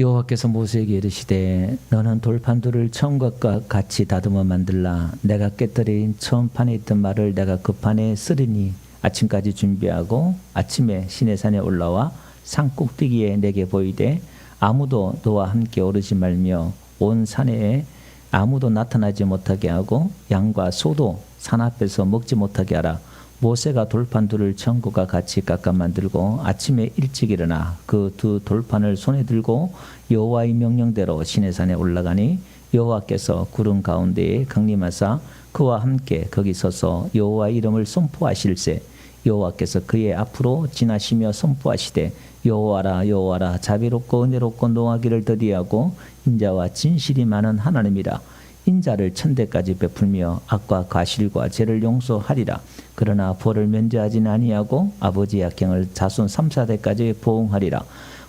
여호와께서 모세에게 이르시되 너는 돌판들을 처음과 같이 다듬어 만들라. 내가 깨뜨린 처음 판에 있던 말을 내가 그 판에 쓰리니 아침까지 준비하고 아침에 시내산에 올라와 산 꼭대기에 내게 보이되 아무도 너와 함께 오르지 말며 온 산에 아무도 나타나지 못하게 하고 양과 소도 산 앞에서 먹지 못하게 하라. 모세가 돌판들을 처음과 같이 깎아 만들고 아침에 일찍 일어나 그 두 돌판을 손에 들고 여호와의 명령대로 시내산에 올라가니 여호와께서 구름 가운데에 강림하사 그와 함께 거기 서서 여호와의 이름을 선포하실세. 여호와께서 그의 앞으로 지나시며 선포하시되 여호와라 여호와라 자비롭고 은혜롭고 노하기를 더디하고 인자와 진실이 많은 하나님이라. 인자를 천대까지 베풀며 악과 과실과 죄를 용서하리라. 그러나 벌을 면제하지는 아니하고 아버지의 악행을 자손 3, 4대까지 보응하리라.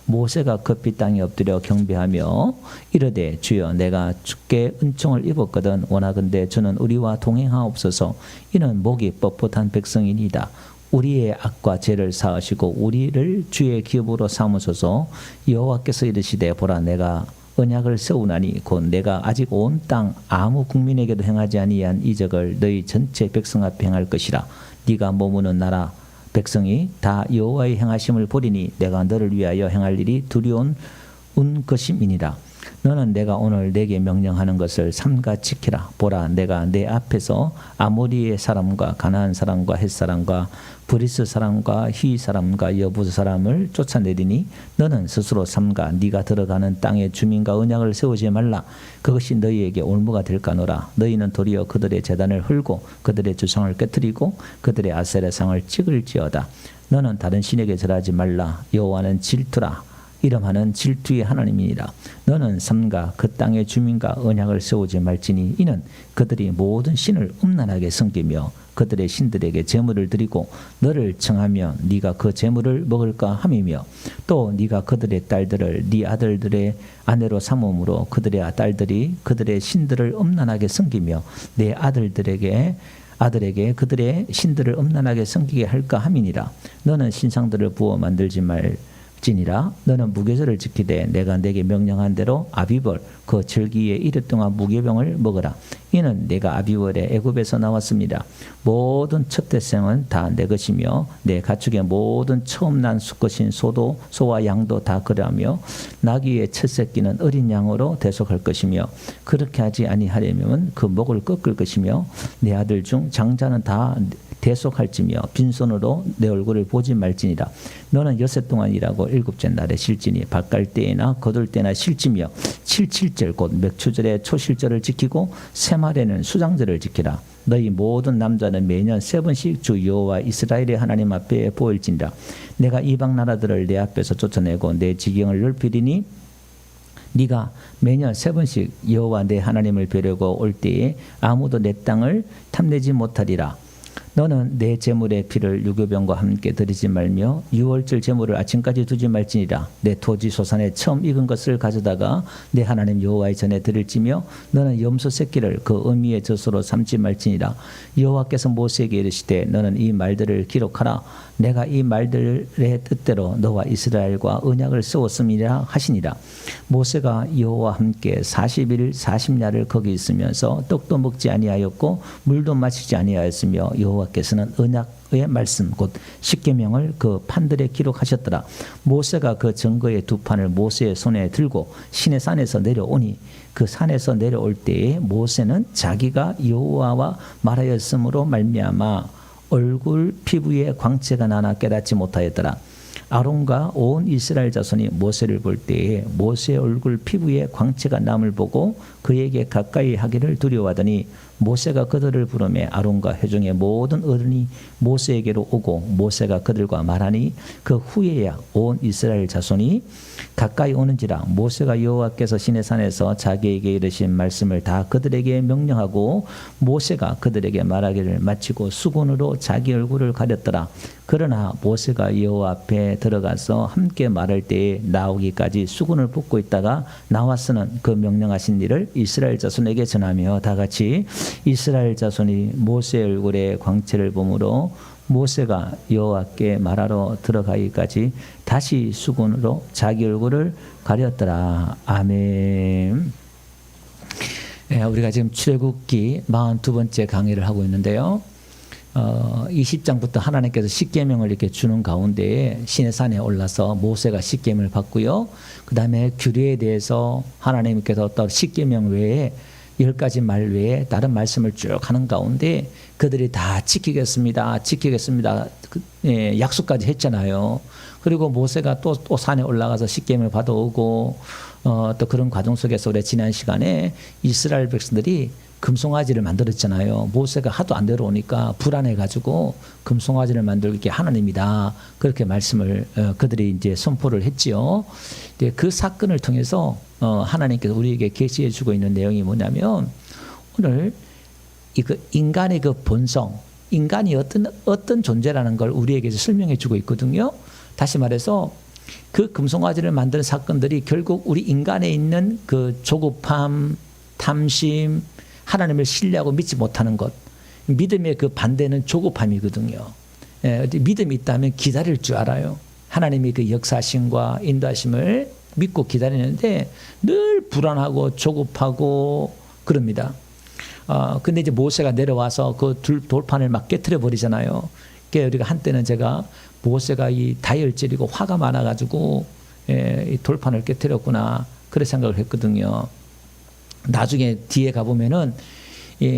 모세가 급히 땅에 엎드려 경배하며 이르되 주여 내가 주께 은총을 입었거든 원하건대 주는 우리와 동행하옵소서. 이는 목이 뻣뻣한 백성이니이다. 우리의 악과 죄를 사하시고 우리를 주의 기업으로 삼으소서. 여호와께서 이르시되 보라 내가 언약을 세우나니 곧 내가 아직 온 땅 아무 국민에게도 행하지 아니한 이적을 너희 전체 백성 앞에 행할 것이라. 네가 머무는 나라 백성이 다 여호와의 행하심을 보리니 내가 너를 위하여 행할 일이 두려운 것임이니라. 너는 내가 오늘 내게 명령하는 것을 삼가 지키라. 보라 내가 내 앞에서 아모리의 사람과 가나안 사람과 헷 사람과 브리스 사람과 히 사람과 여부 사람을 쫓아내리니 너는 스스로 삼가 네가 들어가는 땅의 주민과 언약을 세우지 말라. 그것이 너희에게 올무가 될까노라. 너희는 도리어 그들의 제단을 헐고 그들의 주상을 깨뜨리고 그들의 아세라상을 찍을지어다. 너는 다른 신에게 절하지 말라. 여호와는 질투라. 이름하는 질투의 하나님이니라. 너는 삼가 그 땅의 주민과 언약을 세우지 말지니 이는 그들이 모든 신을 음란하게 섬기며 그들의 신들에게 제물을 드리고 너를 청하면 네가 그 제물을 먹을까 함이며 또 네가 그들의 딸들을 네 아들들의 아내로 삼음으로 그들의 딸들이 그들의 신들을 음란하게 섬기며 내 아들에게 그들의 신들을 음란하게 섬기게 할까 함이니라. 너는 신상들을 부어 만들지 말지니라. 너는 무교절을 지키되 내가 내게 명령한 대로 아비벌 그 절기에 이르 동안 무교병을 먹으라. 이는 내가 아비월에 애굽에서 나왔습니다. 모든 첫 태생은 다 내 것이며 내 가축의 모든 처음 난 수컷인 소와 양도 다 그러하며 나귀의 첫 새끼는 어린 양으로 대속할 것이며 그렇게 하지 아니하려면 그 목을 꺾을 것이며 내 아들 중 장자는 다 대속할지며 빈손으로 내 얼굴을 보지 말지니라. 너는 여섯 동안 일하고 일곱째 날에 실지니 밭갈 때나 거둘 때나 실지며 칠칠절 곧 맥추절에 초실절을 지키고 새말에는 수장절을 지키라. 너희 모든 남자는 매년 3번씩 주 여호와 이스라엘의 하나님 앞에 보일지니라. 내가 이방 나라들을 내 앞에서 쫓아내고 내 지경을 넓히리니 네가 매년 3번씩 여호와 내 하나님을 뵈려고 올 때에 아무도 내 땅을 탐내지 못하리라. 너는 내 제물의 피를 유교병과 함께 드리지 말며 유월절 제물을 아침까지 두지 말지니라. 내 토지 소산에 처음 익은 것을 가져다가 내 하나님 여호와의 전에 드릴지며 너는 염소 새끼를 그 어미의 젖으로 삼지 말지니라. 여호와께서 모세에게 이르시되 너는 이 말들을 기록하라. 내가 이 말들의 뜻대로 너와 이스라엘과 언약을 세웠음이라 하시니라. 모세가 여호와와 함께 40일 40야를 거기 있으면서 떡도 먹지 아니하였고 물도 마시지 아니하였으며 여호와께서는 언약의 말씀 곧 십계명을 그 판들에 기록하셨더라. 모세가 그 증거의 두 판을 모세의 손에 들고 시내산에서 내려오니 그 산에서 내려올 때에 모세는 자기가 여호와와 말하였으므로 말미암아 얼굴 피부에 광채가 나나 깨닫지 못하였더라. 아론과 온 이스라엘 자손이 모세를 볼 때에 모세의 얼굴 피부에 광채가 남을 보고 그에게 가까이 하기를 두려워하더니 모세가 그들을 부르매 아론과 회중의 모든 어른이 모세에게로 오고 모세가 그들과 말하니 그 후에야 온 이스라엘 자손이 가까이 오는지라. 모세가 여호와께서 시내산에서 자기에게 이르신 말씀을 다 그들에게 명령하고 모세가 그들에게 말하기를 마치고 수건으로 자기 얼굴을 가렸더라. 그러나 모세가 여호와 앞에 들어가서 함께 말할 때에 나오기까지 수건을 벗고 있다가 나와서는 그 명령하신 일을 이스라엘 자손에게 전하며 다같이 이스라엘 자손이 모세의 얼굴에 광채를 보므로 모세가 여호와께 말하러 들어가기까지 다시 수건으로 자기 얼굴을 가렸더라. 아멘. 우리가 지금 출애굽기 42번째 강의를 하고 있는데요. 20장부터 하나님께서 십계명을 이렇게 주는 가운데 시내산에 올라서 모세가 십계명을 받고요. 그 다음에 규례에 대해서 하나님께서 또 십계명 외에 10가지 말 외에 다른 말씀을 쭉 하는 가운데 그들이 다 지키겠습니다. 약속까지 했잖아요. 그리고 모세가 또 산에 올라가서 십계명을 받아오고 또 그런 과정 속에서 우리 지난 시간에 이스라엘 백성들이 금송아지를 만들었잖아요. 모세가 하도 안 내려오니까 불안해가지고 금송아지를 만들고 이게 하나님이다. 그렇게 말씀을 그들이 이제 선포를 했지요. 그 사건을 통해서 하나님께서 우리에게 계시해 주고 있는 내용이 뭐냐면 오늘 인간의 그 본성, 인간이 어떤 존재라는 걸 우리에게 설명해 주고 있거든요. 다시 말해서 그 금송아지를 만드는 사건들이 결국 우리 인간에 있는 그 조급함, 탐심, 하나님을 신뢰하고 믿지 못하는 것. 믿음의 그 반대는 조급함이거든요. 믿음이 있다면 기다릴 줄 알아요. 하나님의 그 역사심과 인도하심을 믿고 기다리는데 늘 불안하고 조급하고 그럽니다. 근데 이제 모세가 내려와서 그 돌판을 막 깨트려 버리잖아요. 그러니까 우리가 한때는 제가 모세가 이 다혈질이고 화가 많아가지고 이 돌판을 깨트렸구나 그런 생각을 했거든요. 나중에 뒤에 가보면은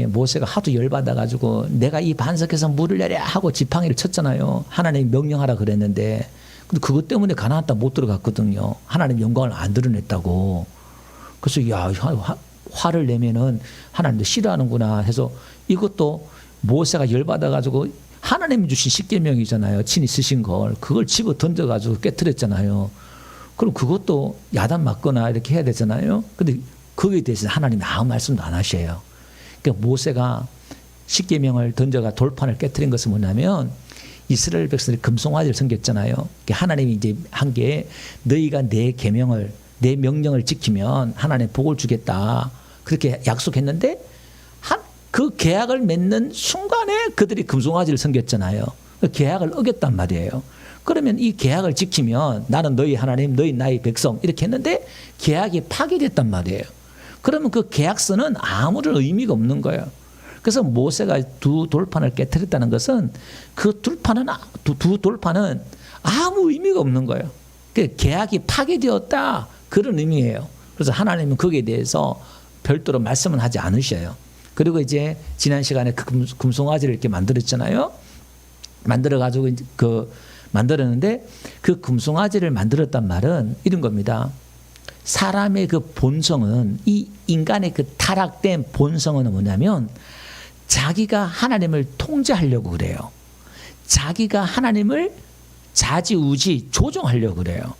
모세가 하도 열받아가지고 내가 이 반석에서 물을 내려 하고 지팡이를 쳤잖아요. 하나님 명령하라 그랬는데 근데 그것 때문에 가나안 땅 못 들어갔거든요. 하나님 영광을 안 드러냈다고. 그래서 야 화를 내면은 하나님도 싫어하는구나 해서 이것도 모세가 열받아가지고 하나님이 주신 십계명이잖아요. 친히 쓰신 걸 그걸 집어 던져가지고 깨트렸잖아요. 그럼 그것도 야단 맞거나 이렇게 해야 되잖아요. 근데 거기에 대해서 하나님이 아무 말씀도 안 하셔요. 그러니까 모세가 십계명을 던져가 돌판을 깨트린 것은 뭐냐면 이스라엘 백성들이 금송아지를 섬겼잖아요. 그러니까 하나님이 이제 한 게 너희가 내 계명을 내 명령을 지키면 하나님 복을 주겠다 그렇게 약속했는데 그 계약을 맺는 순간에 그들이 금송아지를 섬겼잖아요. 그 계약을 어겼단 말이에요. 그러면 이 계약을 지키면 나는 너희 하나님 너희 나의 백성 이렇게 했는데 계약이 파기됐단 말이에요. 그러면 그 계약서는 아무런 의미가 없는 거예요. 그래서 모세가 두 돌판을 깨뜨렸다는 것은 그 두 돌판은 아무 의미가 없는 거예요. 그 계약이 파기되었다 그런 의미예요. 그래서 하나님은 거기에 대해서 별도로 말씀은 하지 않으셔요. 그리고 이제 지난 시간에 그 금송아지를 이렇게 만들었잖아요. 만들어가지고 만들었는데 그 금송아지를 만들었단 말은 이런 겁니다. 사람의 그 본성은 이 인간의 그 타락된 본성은 뭐냐면 자기가 하나님을 통제하려고 그래요. 자기가 하나님을 좌지우지 조종하려고 그래요.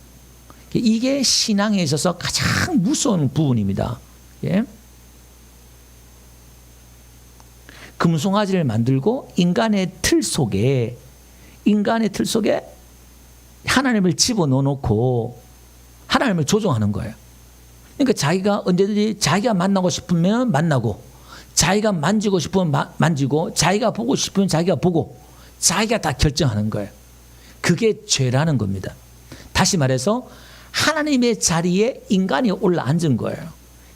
이게 신앙에 있어서 가장 무서운 부분입니다. 예? 금송아지를 만들고 인간의 틀 속에 하나님을 집어넣어놓고 하나님을 조종하는 거예요. 그러니까 자기가 언제든지 자기가 만나고 싶으면 만나고 자기가 만지고 싶으면 만지고 자기가 보고 싶으면 자기가 보고 자기가 다 결정하는 거예요. 그게 죄라는 겁니다. 다시 말해서 하나님의 자리에 인간이 올라앉은 거예요.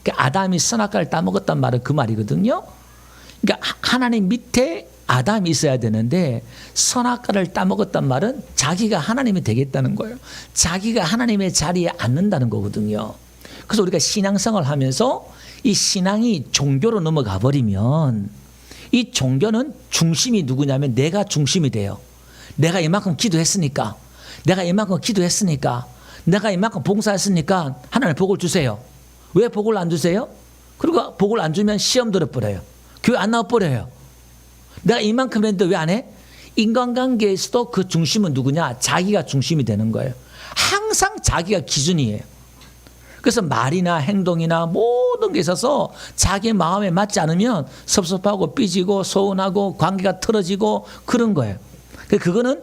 그러니까 아담이 선악과를 따먹었단 말은 그 말이거든요. 그러니까 하나님 밑에 아담이 있어야 되는데 선악과를 따먹었단 말은 자기가 하나님이 되겠다는 거예요. 자기가 하나님의 자리에 앉는다는 거거든요. 그래서 우리가 신앙생활을 하면서 이 신앙이 종교로 넘어가 버리면 이 종교는 중심이 누구냐면 내가 중심이 돼요. 내가 이만큼 기도했으니까 내가 이만큼 봉사했으니까 하나님 복을 주세요. 왜 복을 안 주세요? 그리고 복을 안 주면 시험 들어버려요. 교회 안 나와버려요. 내가 이만큼 했는데 왜 안 해? 인간관계에서도 그 중심은 누구냐? 자기가 중심이 되는 거예요. 항상 자기가 기준이에요. 그래서 말이나 행동이나 모든 게 있어서 자기 마음에 맞지 않으면 섭섭하고 삐지고 서운하고 관계가 틀어지고 그런 거예요. 그거는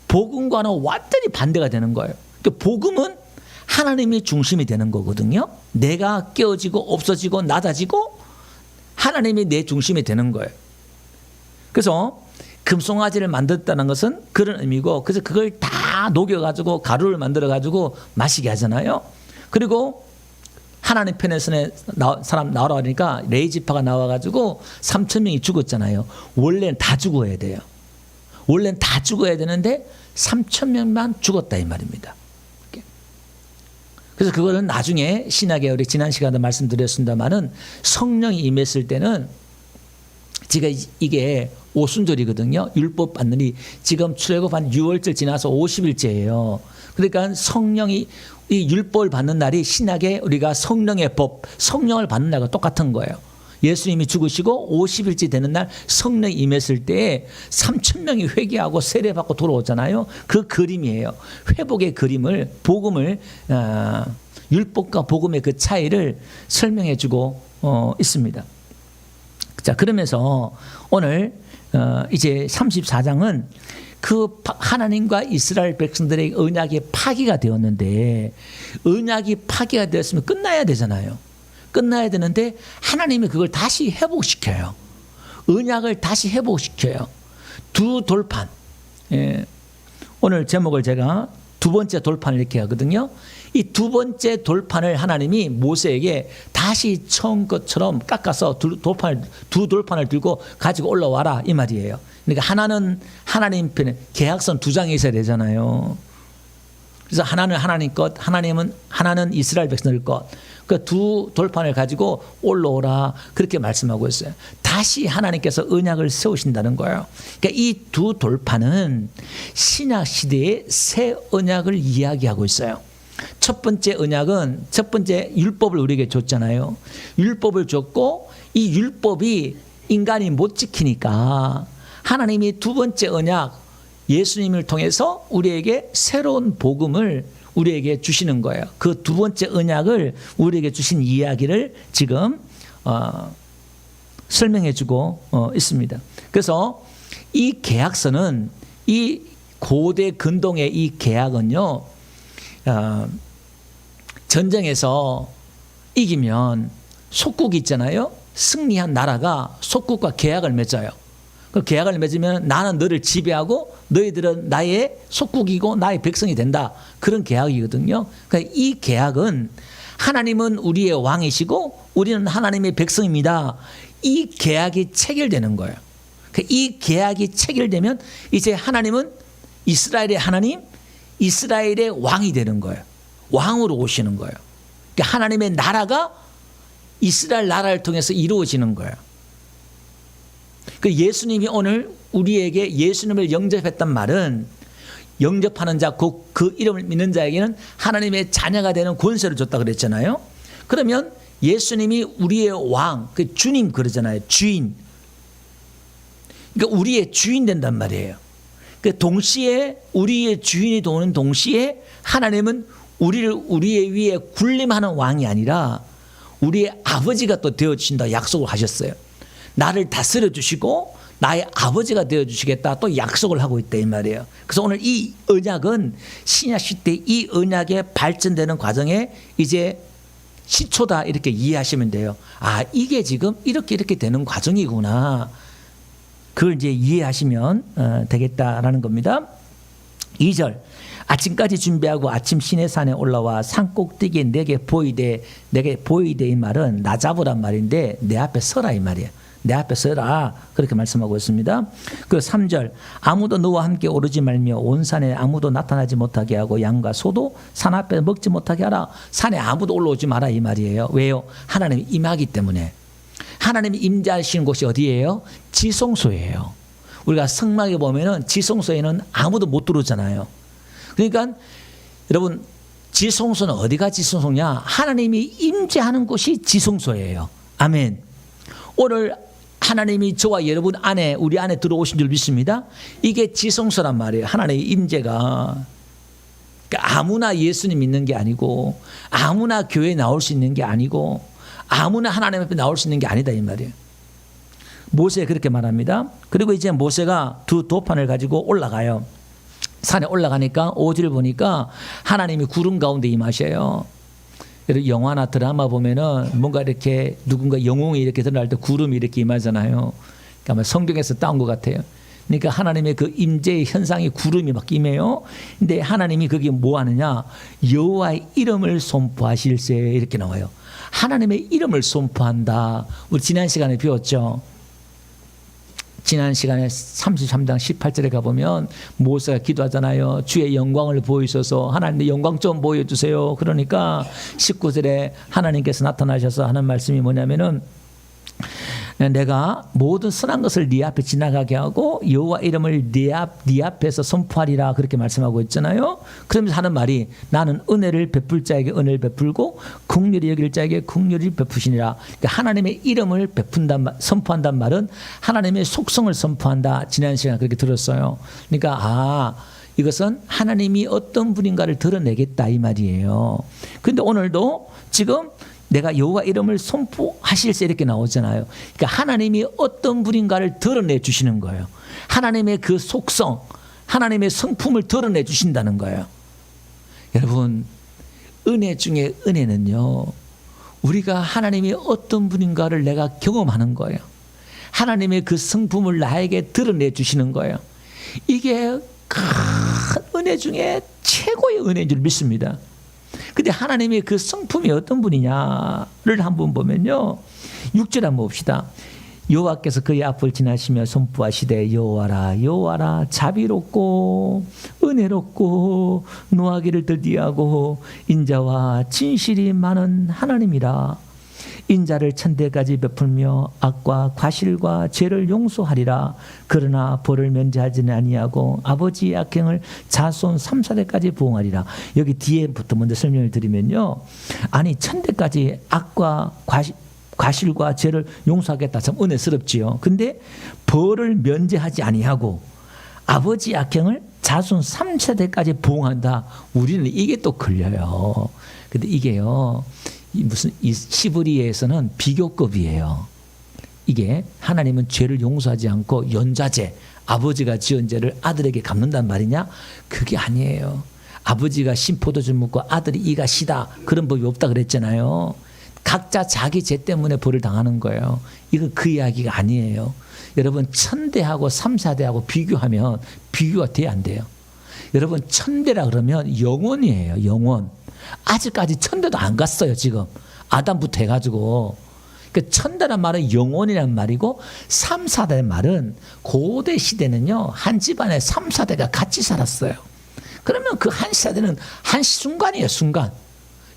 복음과는 완전히 반대가 되는 거예요. 복음은 하나님이 중심이 되는 거거든요. 내가 깨어지고 없어지고 낮아지고 하나님이 내 중심이 되는 거예요. 그래서 금송아지를 만들었다는 것은 그런 의미고, 그래서 그걸 다 녹여가지고 가루를 만들어가지고 마시게 하잖아요. 그리고 하나님 편에서는 사람 나오라 하니까 레이지파가 나와가지고 3,000명이 죽었잖아요. 원래는 다 죽어야 돼요. 원래는 다 죽어야 되는데 3,000명만 죽었다 이 말입니다. 그래서 그거는 나중에 신약에 우리 지난 시간에 말씀드렸습니다만은 성령이 임했을 때는 제가 이게 오순절이거든요. 율법 받는 이 지금 출애굽 한 6월절 지나서 50일째예요. 그러니까 성령이 이 율법을 받는 날이 신약에 우리가 성령의 법, 성령을 받는 날과 똑같은 거예요. 예수님이 죽으시고 50일째 되는 날 성령이 임했을 때 3,000명이 회개하고 세례받고 돌아오잖아요. 그 그림이에요. 회복의 그림을, 복음을, 율법과 복음의 그 차이를 설명해 주고 있습니다. 자, 그러면서 오늘 이제 34장은 그 하나님과 이스라엘 백성들의 언약이 파기가 되었는데, 언약이 파기가 되었으면 끝나야 되잖아요. 끝나야 되는데 하나님이 그걸 다시 회복시켜요. 언약을 다시 회복시켜요. 두 돌판. 예. 오늘 제목을 제가 두 번째 돌판을 이렇게 하거든요. 이 두 번째 돌판을 하나님이 모세에게 다시 처음 것처럼 깎아서 두 돌판을 들고 가지고 올라와라 이 말이에요. 그러니까 하나는 하나님 편에 계약선 2장이 있어야 되잖아요. 그래서 하나는 하나님 것, 하나는 이스라엘 백성들 것. 그 두 돌판을 가지고 올라오라 그렇게 말씀하고 있어요. 다시 하나님께서 언약을 세우신다는 거예요. 그러니까 이 두 돌판은 신약 시대의 새 언약을 이야기하고 있어요. 첫 번째 언약은 첫 번째 율법을 우리에게 줬잖아요. 율법을 줬고 이 율법이 인간이 못 지키니까 하나님이 두 번째 언약 예수님을 통해서 우리에게 새로운 복음을 우리에게 주시는 거예요. 그 두 번째 언약을 우리에게 주신 이야기를 지금 설명해 주고 있습니다. 그래서 이 계약서는 이 고대 근동의 이 계약은요, 전쟁에서 이기면 속국이 있잖아요. 승리한 나라가 속국과 계약을 맺어요. 그 계약을 맺으면 나는 너를 지배하고 너희들은 나의 속국이고 나의 백성이 된다. 그런 계약이거든요. 그러니까 이 계약은 하나님은 우리의 왕이시고 우리는 하나님의 백성입니다. 이 계약이 체결되는 거예요. 그러니까 이 계약이 체결되면 이제 하나님은 이스라엘의 하나님, 이스라엘의 왕이 되는 거예요. 왕으로 오시는 거예요. 그러니까 하나님의 나라가 이스라엘 나라를 통해서 이루어지는 거예요. 그 예수님이 오늘 우리에게 예수님을 영접했단 말은 영접하는 자, 그 이름을 믿는 자에게는 하나님의 자녀가 되는 권세를 줬다 그랬잖아요. 그러면 예수님이 우리의 왕, 그 주님 그러잖아요. 주인. 그러니까 우리의 주인 된단 말이에요. 그 동시에 우리의 주인이 되는 동시에 하나님은 우리의 위에 군림하는 왕이 아니라 우리의 아버지가 또 되어주신다 약속을 하셨어요. 나를 다스려 주시고 나의 아버지가 되어 주시겠다 또 약속을 하고 있다 이 말이에요. 그래서 오늘 이 언약은 신약 시대 이 언약의 발전되는 과정에 이제 시초다 이렇게 이해하시면 돼요. 아, 이게 지금 이렇게 되는 과정이구나. 그걸 이제 이해하시면 되겠다라는 겁니다. 2절. 아침까지 준비하고 아침 시내산에 올라와 산 꼭대기에 내게 보이되 이 말은 나 잡으란 말인데 내 앞에 서라 이 말이에요. 내 앞에 서라 그렇게 말씀하고 있습니다. 그 3절. 아무도 너와 함께 오르지 말며 온 산에 아무도 나타나지 못하게 하고 양과 소도 산 앞에 먹지 못하게 하라. 산에 아무도 올라오지 마라 이 말이에요. 왜요? 하나님이 임하기 때문에. 하나님이 임재하시는 곳이 어디예요? 지성소예요. 우리가 성막에 보면은 지성소에는 아무도 못 들어오잖아요. 그러니까 여러분 지성소는 어디가 지성소냐? 하나님이 임재하는 곳이 지성소예요. 아멘. 오늘 하나님이 저와 여러분 안에 우리 안에 들어오신 줄 믿습니다. 이게 지성소란 말이에요. 하나님의 임재가. 그러니까 아무나 예수님 믿는 게 아니고 아무나 교회에 나올 수 있는 게 아니고 아무나 하나님 앞에 나올 수 있는 게 아니다 이 말이에요. 모세 그렇게 말합니다. 그리고 이제 모세가 두 도판을 가지고 올라가요. 산에 올라가니까 5절 보니까 하나님이 구름 가운데 임하셔요. 영화나 드라마 보면은 뭔가 이렇게 누군가 영웅이 이렇게 드러날 때 구름이 이렇게 임하잖아요. 그러니까 성경에서 따온 것 같아요. 그러니까 하나님의 그 임재의 현상이 구름이 막 임해요. 근데 하나님이 거기에 뭐 하느냐? 여호와의 이름을 선포하실세 이렇게 나와요. 하나님의 이름을 선포한다. 우리 지난 시간에 배웠죠. 지난 시간에 33장 18절에 가보면 모세가 기도하잖아요. 주의 영광을 보이셔서 하나님의 영광 좀 보여주세요. 그러니까 19절에 하나님께서 나타나셔서 하는 말씀이 뭐냐면은 내가 모든 선한 것을 네 앞에 지나가게 하고 여호와 이름을 네 앞에서 선포하리라 그렇게 말씀하고 있잖아요. 그러면서 하는 말이 나는 은혜를 베풀 자에게 은혜를 베풀고 긍휼히 여길 자에게 긍휼히 베푸시니라. 그러니까 하나님의 이름을 선포한단 말은 하나님의 속성을 선포한다. 지난 시간에 그렇게 들었어요. 그러니까 이것은 하나님이 어떤 분인가를 드러내겠다 이 말이에요. 그런데 오늘도 지금 내가 여호와 이름을 선포하실세 이렇게 나오잖아요. 그러니까 하나님이 어떤 분인가를 드러내 주시는 거예요. 하나님의 그 속성, 하나님의 성품을 드러내 주신다는 거예요. 여러분, 은혜 중에 은혜는요, 우리가 하나님이 어떤 분인가를 내가 경험하는 거예요. 하나님의 그 성품을 나에게 드러내 주시는 거예요. 이게 큰 은혜 중에 최고의 은혜인 줄 믿습니다. 근데 하나님의 그 성품이 어떤 분이냐를 한번 보면요. 6절 한번 봅시다. 여호와께서 그의 앞을 지나시며 선포하시되 여호와라 여호와라 자비롭고 은혜롭고 노하기를 더디하고 인자와 진실이 많은 하나님이라. 인자를 천대까지 베풀며 악과 과실과 죄를 용서하리라. 그러나 벌을 면제하지는 아니하고 아버지의 악행을 자손 3,4대까지 보응하리라. 여기 뒤에부터 먼저 설명을 드리면요, 아니 천대까지 악과 과실과 죄를 용서하겠다. 참 은혜스럽지요. 근데 벌을 면제하지 아니하고 아버지의 악행을 자손 3,4대까지 보응한다. 우리는 이게 또 걸려요. 근데 이게요, 무슨 이 시브리에서는 비교급이에요. 이게 하나님은 죄를 용서하지 않고 연좌제, 아버지가 지은 죄를 아들에게 갚는단 말이냐? 그게 아니에요. 아버지가 신포도주 묻고 아들이 이가 시다, 그런 법이 없다 그랬잖아요. 각자 자기 죄 때문에 벌을 당하는 거예요. 이건 그 이야기가 아니에요. 여러분, 천대하고 3,4대하고 비교하면 비교가 돼야 안 돼요. 여러분, 천대라 그러면 영원이에요. 영원. 아직까지 천대도 안 갔어요. 지금 아담부터 해가지고. 그러니까 천대란 말은 영원이란 말이고 3,4대란 말은 고대 시대는요, 한 집안에 3,4대가 같이 살았어요. 그러면 그 한 시대는 한 순간이에요. 순간.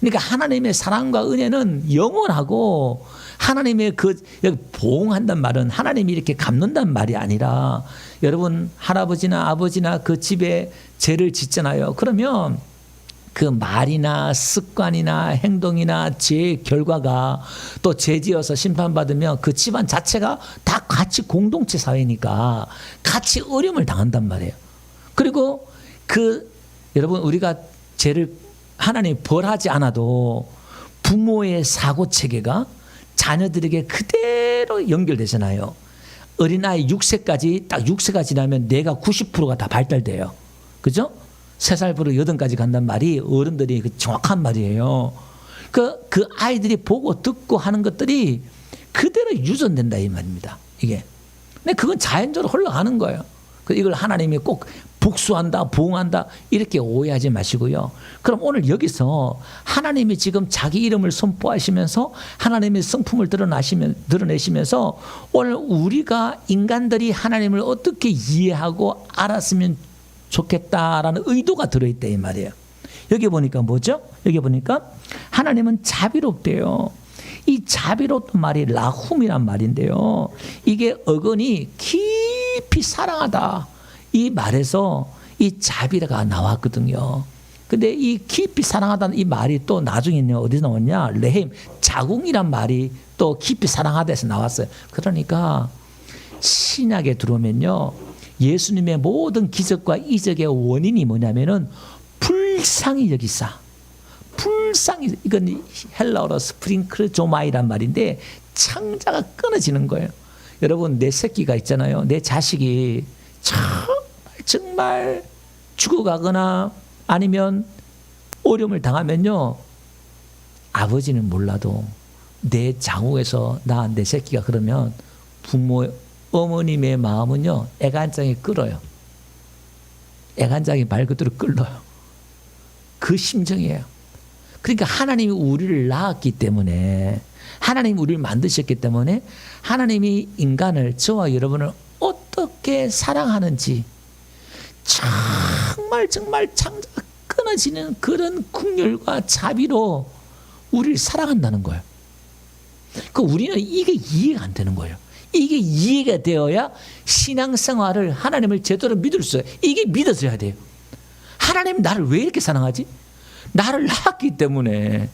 그러니까 하나님의 사랑과 은혜는 영원하고, 하나님의 그 여기 보응한단 말은 하나님이 이렇게 갚는단 말이 아니라, 여러분 할아버지나 아버지나 그 집에 죄를 짓잖아요. 그러면 그 말이나 습관이나 행동이나 죄의 결과가 또 죄지어서 심판받으면 그 집안 자체가 다 같이 공동체 사회니까 같이 어려움을 당한단 말이에요. 그리고 여러분, 우리가 죄를 하나님 벌하지 않아도 부모의 사고 체계가 자녀들에게 그대로 연결되잖아요. 어린아이 6세까지, 딱 6세가 지나면 뇌가 90%가 다 발달돼요. 그죠? 3살부터 8까지 간단 말이 어른들이 정확한 말이에요. 그 아이들이 보고 듣고 하는 것들이 그대로 유전된다 이 말입니다. 이게. 근데 그건 자연적으로 흘러가는 거예요. 이걸 하나님이 꼭 복수한다, 보응한다 이렇게 오해하지 마시고요. 그럼 오늘 여기서 하나님이 지금 자기 이름을 선포하시면서 하나님의 성품을 드러내시면서 오늘 우리가 인간들이 하나님을 어떻게 이해하고 알았으면 좋겠다라는 의도가 들어있다 이 말이에요. 여기 보니까 뭐죠? 여기 보니까 하나님은 자비롭대요. 이 자비롭단 말이 라훔이란 말인데요, 이게 어근이 깊이 사랑하다 이 말에서 이 자비가 나왔거든요. 근데 이 깊이 사랑하다는 이 말이 또 나중에는 어디서 나왔냐? 레헴, 자궁이란 말이 또 깊이 사랑하다에서 나왔어요. 그러니까 신약에 들어오면요, 예수님의 모든 기적과 이적의 원인이 뭐냐면은 불쌍히 여기사. 불쌍히, 이건 헬라어로 스프링클조마이란 말인데 창자가 끊어지는 거예요. 여러분, 내 새끼가 있잖아요. 내 자식이 정말 죽어가거나 아니면 어려움을 당하면요, 아버지는 몰라도 내 장후에서 낳은 내 새끼가 그러면 부모 어머님의 마음은요, 애간장이 끓어요. 애간장이 말 그대로 끓어요. 그 심정이에요. 그러니까 하나님이 우리를 낳았기 때문에, 하나님이 우리를 만드셨기 때문에 하나님이 인간을, 저와 여러분을 어떻게 사랑하는지 정말 창자가 끊어지는 그런 긍휼과 자비로 우리를 사랑한다는 거예요. 그 우리는 이게 이해가 안 되는 거예요. 이게 이해가 되어야 신앙생활을, 하나님을 제대로 믿을 수 있어요. 이게 믿어져야 돼요. 하나님 나를 왜 이렇게 사랑하지? 나를 낳았기 때문에,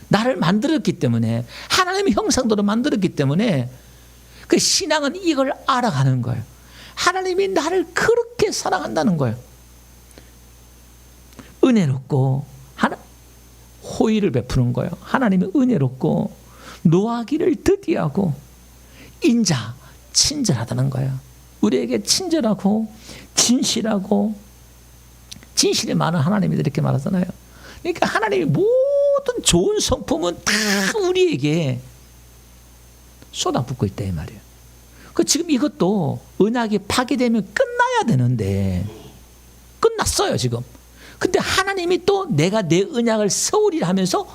나를 만들었기 때문에, 하나님의 형상대로 만들었기 때문에, 그 신앙은 이걸 알아가는 거예요. 하나님이 나를 그렇게 사랑한다는 거예요. 은혜롭고 호의를 베푸는 거예요. 하나님이 은혜롭고 노하기를 더디하고 인자, 친절하다는 거예요. 우리에게 친절하고 진실하고, 진실이 많은 하나님이 이렇게 말하잖아요. 그러니까 하나님의 모든 좋은 성품은 다 우리에게 쏟아붓고 있다 이 말이에요. 그 지금 이것도 언약이 파괴되면 끝나야 되는데 끝났어요 지금. 근데 하나님이 또 내가 내 언약을 세우리라 하면서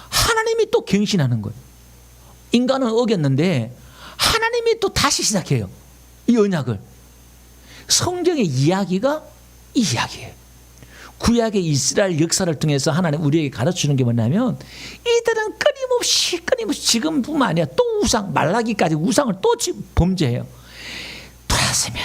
하나님이 또 갱신하는 거예요. 인간은 어겼는데 하나님이 또 다시 시작해요. 이 언약을. 성경의 이야기가 이 이야기예요. 구약의 이스라엘 역사를 통해서 하나님 우리에게 가르쳐주는 게 뭐냐면, 이들은 끊임없이 지금뿐만 아니라 또 우상, 말라기까지 우상을 또 범죄해요. 돌아서면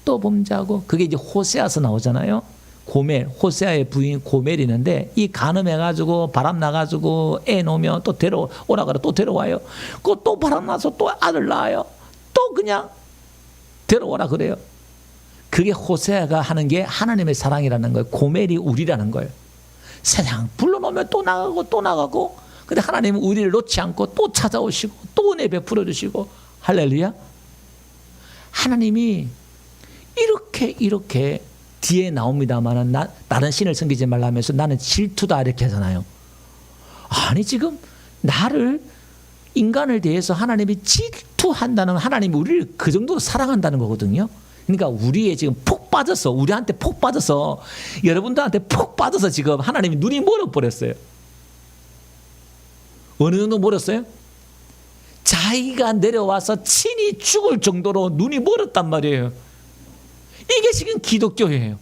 또 범죄하고, 그게 이제 호세아서 나오잖아요. 고멜, 호세아의 부인 고멜이 있는데, 이 간음해가지고 바람 나가지고 애 놓으면 또 데려오라 그래, 또 데려와요. 그 또 바람 나서 또 아들 낳아요. 또 그냥 데려오라 그래요. 그게 호세아가 하는 게 하나님의 사랑이라는 거예요. 고멜이 우리라는 거예요. 세상 불러놓으면 또 나가고 또 나가고, 근데 하나님은 우리를 놓지 않고 또 찾아오시고 또 은혜 베풀어 주시고, 할렐루야. 하나님이 이렇게 뒤에 나옵니다만, 다른 신을 섬기지 말라면서 나는 질투다 이렇게 하잖아요. 아니 지금 나를, 인간을 대해서 하나님이 질투한다는, 하나님이 우리를 그 정도로 사랑한다는 거거든요. 그러니까 우리의 지금 우리한테 푹 빠져서, 여러분들한테 푹 빠져서 지금 하나님이 눈이 멀어버렸어요. 어느 정도 멀었어요? 자기가 내려와서 친히 죽을 정도로 눈이 멀었단 말이에요. 이게 지금 기독교예요.